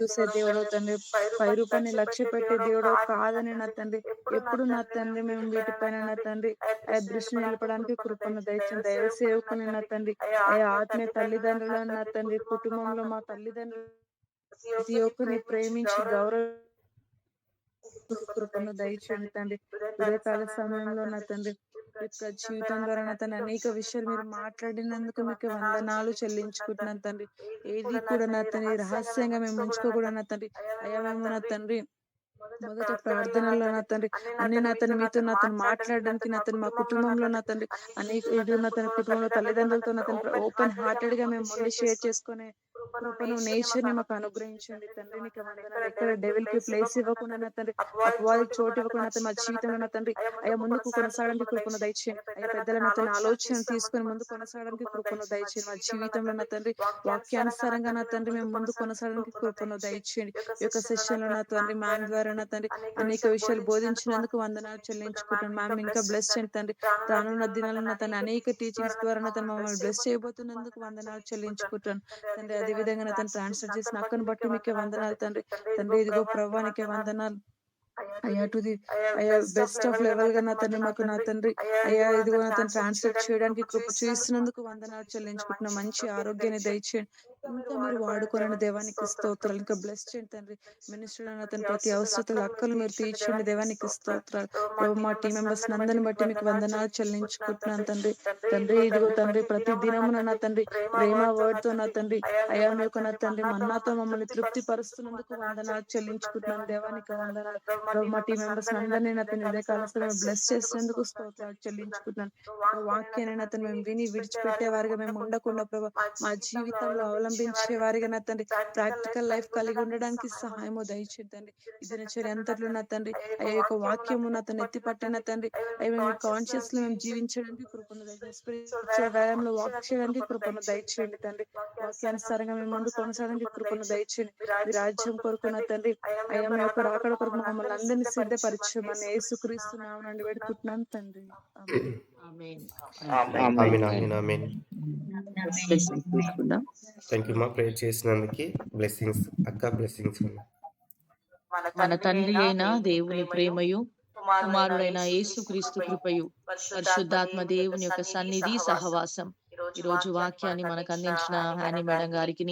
చూసే దేవుడు తండ్రి పై రూపాన్ని లక్ష్య పెట్టే దేవుడు కాదని నా తండ్రి ఎప్పుడు నా తండ్రి మేము వీటిపైన నా తండ్రి ఆ దృష్టి నిలపడానికి కృపను దయచేయండి. దైవ సేవకుని నా తండ్రి అయ్యా ఆత్మీయ తల్లిదండ్రులు నా తండ్రి కుటుంబంలో మా తల్లిదండ్రులు ప్రతి ఒక్కరిని ప్రేమించి గౌరవ కృపను దయచేయండి తండ్రి. ఉదయకాల సమయంలో నా తండ్రి యొక్క జీవితం ద్వారా నా తండ్రి అనేక విషయాలు మీరు మాట్లాడినందుకు మీకు వందనాలు చెల్లించుకుంటున్నాను తండ్రి. ఏది కూడా నా తండ్రి రహస్యంగా మేము ఉంచుకోకూడదు నా తండ్రి. అయ్యా మేము నా తండ్రి మొదట ప్రార్థనలో నా తండ్రి అన్ని నా తండ్రి మీతో నా తను మాట్లాడడానికి నా తండ్రి మా కుటుంబంలో నా తండ్రి అనేక నా తన కుటుంబంలో తల్లిదండ్రులతో నా తండ్రి ఓపెన్ హార్టెడ్ గా మేము ముందు షేర్ చేసుకునే కృపను నేచర్ ని మాకు అనుగ్రహించండి తండ్రి. నీకు వందనాలు. ఎక్కడ డెవిల్ కి ప్లేస్ ఇవ్వకుండా నా తండ్రి అపవాదికి చోటు ఇవ్వకుండా మా జీవితంలో నా తండ్రి అయ్యా ముందుకు కొనసాగడానికి కృపను దయచేయండి. అయ్యా పెద్దల నా తన ఆలోచన తీసుకొని ముందు కొనసాగడానికి కృపను దయచేయండి. మా జీవితంలో నా తండ్రి వాక్యానుసారంగా నా తండ్రి మేము ముందు కొనసాగడానికి కృపను దయచేయండి. ఈ యొక్క సెషన్ లో నా తండ్రి మ్యామ్ ద్వారా నా తండ్రి అనేక విషయాలు బోధించినందుకు వందనాలు చెల్లించుకుంటాను. మ్యామ్ ఇంకా బ్లెస్ చేయండి తండ్రి. రానున్న దినాల్లో నా తన అనేక టీచింగ్స్ ద్వారా నా తను మమ్మల్ని బ్లెస్ చేయబోతున్నందుకు వందనాలు చెల్లించుకుంటాను తండ్రి. అదే విధంగా నా తను ట్రాన్స్ఫర్ చేసిన అక్కను బట్టి మీకే వందనాలు తండ్రి. తండ్రి ఇదిగో ప్రభానికే వందనాలు. అయ్యా టు ది అయ్యా బెస్ట్ ఆఫ్ లెవెల్ గా నా తండ్రి మాకు నా తండ్రి అయ్యా ఇదిగో నా తను ట్రాన్స్లేట్ చేయడానికి కృప చూస్తున్నందుకు వందనాలు చెల్లించుకుంటున్న మంచి ఆరోగ్యాన్ని దయచేయండి. ఇంకా మీరు వాడుకోలేని దేవానికి స్తోత్రాలు. ఇంకా బ్లెస్ చేయండి తండ్రి. మినిస్టర్ నా తన ప్రతి అవసరతలు అక్కలు మీరు తీర్చండి దేవానికి స్తోత్రాలు. ప్రభు మా టీం మెంబర్స్ నందరిని బట్టి మీకు వందనాలు చెల్లించుకుంటున్నాను తండ్రి. తండ్రి ఇదిగో తండ్రి ప్రతి దినమున నా తండ్రి ప్రేమ వర్డ్ తో నా తండ్రి అయా మీకు నా తండ్రి మన్నాతో మమ్మల్ని తృప్తి పరుస్తున్నందుకు వందనాలు చెల్లించుకుంటున్నాను దేవానికి వందనాలు. ప్రభు మా టీం మెంబర్స్ అందరినీ నా తండ్రి ఇదే కాలంలో బ్లెస్ చేసినందుకు స్తోత్రాలు చెల్లించుకుంటున్నాను. వాక్యాన్ని నా తను మేము విని విడిచిపెట్టే వారిగా మేము ఉండకుండా ప్రభు మా జీవితంలో అవలంబించే వారిగా నా తండ్రి ప్రాక్టికల్ లైఫ్ కలిగి ఉండడానికి సహాయము దయచేయండి తండ్రి. ఈ దినచర్య అంతట్లో నా తండ్రి ఆ యొక్క వాక్యము నా తను ఎత్తి పట్టిన తండ్రి అవి మేము కాన్షియస్ లో మేము జీవించడానికి కృపను దయచేయండి. స్పిరిచువల్ వ్యాయామంలో వాక్ చేయడానికి కృపను దయచేయండి తండ్రి. వాక్యానుసారంగా మేము ముందు కొనసాగడానికి కృపను దయచేయండి. మీ రాజ్యం కొరకు నా తండ్రి అయ్యా మీ యొక్క రాకడ కొరకు మమ్మల్ని అందరినీ సిద్ధపరచమని యేసుక్రీస్తు నామమున వేడుకుంటున్నాను తండ్రి. ఆమేన్. ఆమేన్ ఆమేన్ ఆమేన్. బ్లెస్సింగ్స్ తీసుకుందాం. థ్యాంక్ యూ మా ప్రేయర్ చేసినందుకు. బ్లెస్సింగ్స్ అక్క, బ్లెస్సింగ్స్. మన తండ్రి అయిన దేవుని ప్రేమయు కుమారుడైన యేసుక్రీస్తు కృపయు పరిశుద్ధాత్మ దేవుని యొక్క సన్నిధి సహవాసం ఈ రోజు వాక్యాన్ని మనకు అందించిన హాని మేడం గారికి,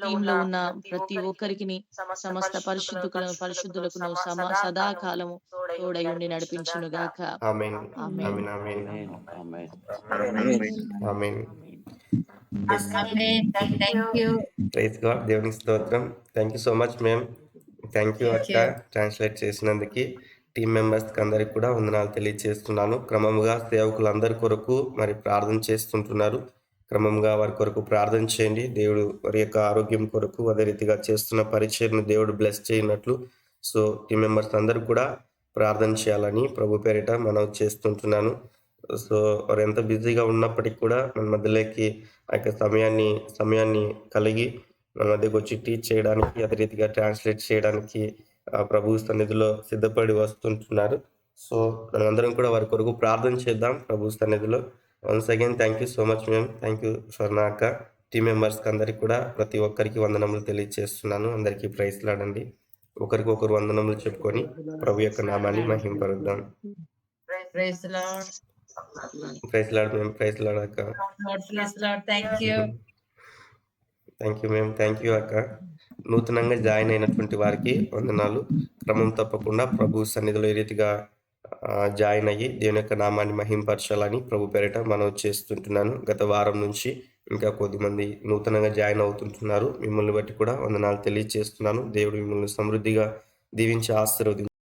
టీంలో ఉన్న ప్రతి ఒక్కరికి, సమస్త పరిశుద్ధులకు సదాకాలము తోడై ఉండి నడిపించును గాక. Amen amen. Amen amen amen. Thank you. Praise God. దేవునికి స్తోత్రం. Thank you so much ma'am. Thank you అక్క ట్రాన్స్లేట్ చేసినందుకు. టీం మెంబర్స్కి అందరికి కూడా వందనాలు తెలియజేస్తున్నాను. క్రమంగా సేవకులందరి కొరకు మరి ప్రార్థన చేస్తుంటున్నారు. క్రమంగా వారి కొరకు ప్రార్థన చేయండి. దేవుడు వారి యొక్క ఆరోగ్యం కొరకు అదే రీతిగా చేస్తున్న పరిచయను దేవుడు బ్లెస్ చేయనట్లు సో టీం మెంబర్స్ అందరూ కూడా ప్రార్థన చేయాలని ప్రభు పేరిట మనవి చేస్తుంటున్నాను. సో వారు ఎంత బిజీగా ఉన్నప్పటికీ కూడా మన మధ్యలోకి ఆ యొక్క సమయాన్ని కలిగి మన మధ్యకు వచ్చి టీచ్ చేయడానికి అదే రీతిగా ట్రాన్స్లేట్ చేయడానికి ప్రభు సన్నిధిలో సిద్ధపడి వస్తుంటున్నారు. సో మనమందరం కూడా వారి కొరకు ప్రార్థన చేద్దాం ప్రభు సన్నిధిలో. Once again thank you so much ma'am. Thank you స్వర్ణ అక్క. టీం మెంబర్స్కి అందరికి కూడా ప్రతి ఒక్కరికి వందనములు తెలియజేస్తున్నాను. అందరికీ ప్రైజ్ లాడండి. ఒకరికొకరు వందనములు చెప్పుకొని ప్రభు యొక్క నామాన్ని మహింపరుద్దాం. Praise the Lord. Praise Lord ma'am. Praise Lord అక్క. Lord, praise the Lord. Thank you. Thank you ma'am. Thank you అక్క. నూతనంగా జాయిన్ అయినటువంటి వారికి వందనాలు. క్రమం తప్పకుండా ప్రభు సన్నిధిలో ఈ రీతిగా జాయిన్ అయ్యి దేవుని యొక్క నామాన్ని మహింపరచాలని ప్రభు పేరిట మనవి చేస్తుంటున్నాను. గత వారం నుంచి ఇంకా కొద్దిమంది నూతనంగా జాయిన్ అవుతుంటున్నారు. మిమ్మల్ని బట్టి కూడా వందనాలు తెలియజేస్తున్నాను. దేవుడు మిమ్మల్ని సమృద్ధిగా దీవించి ఆశీర్వదించాలి.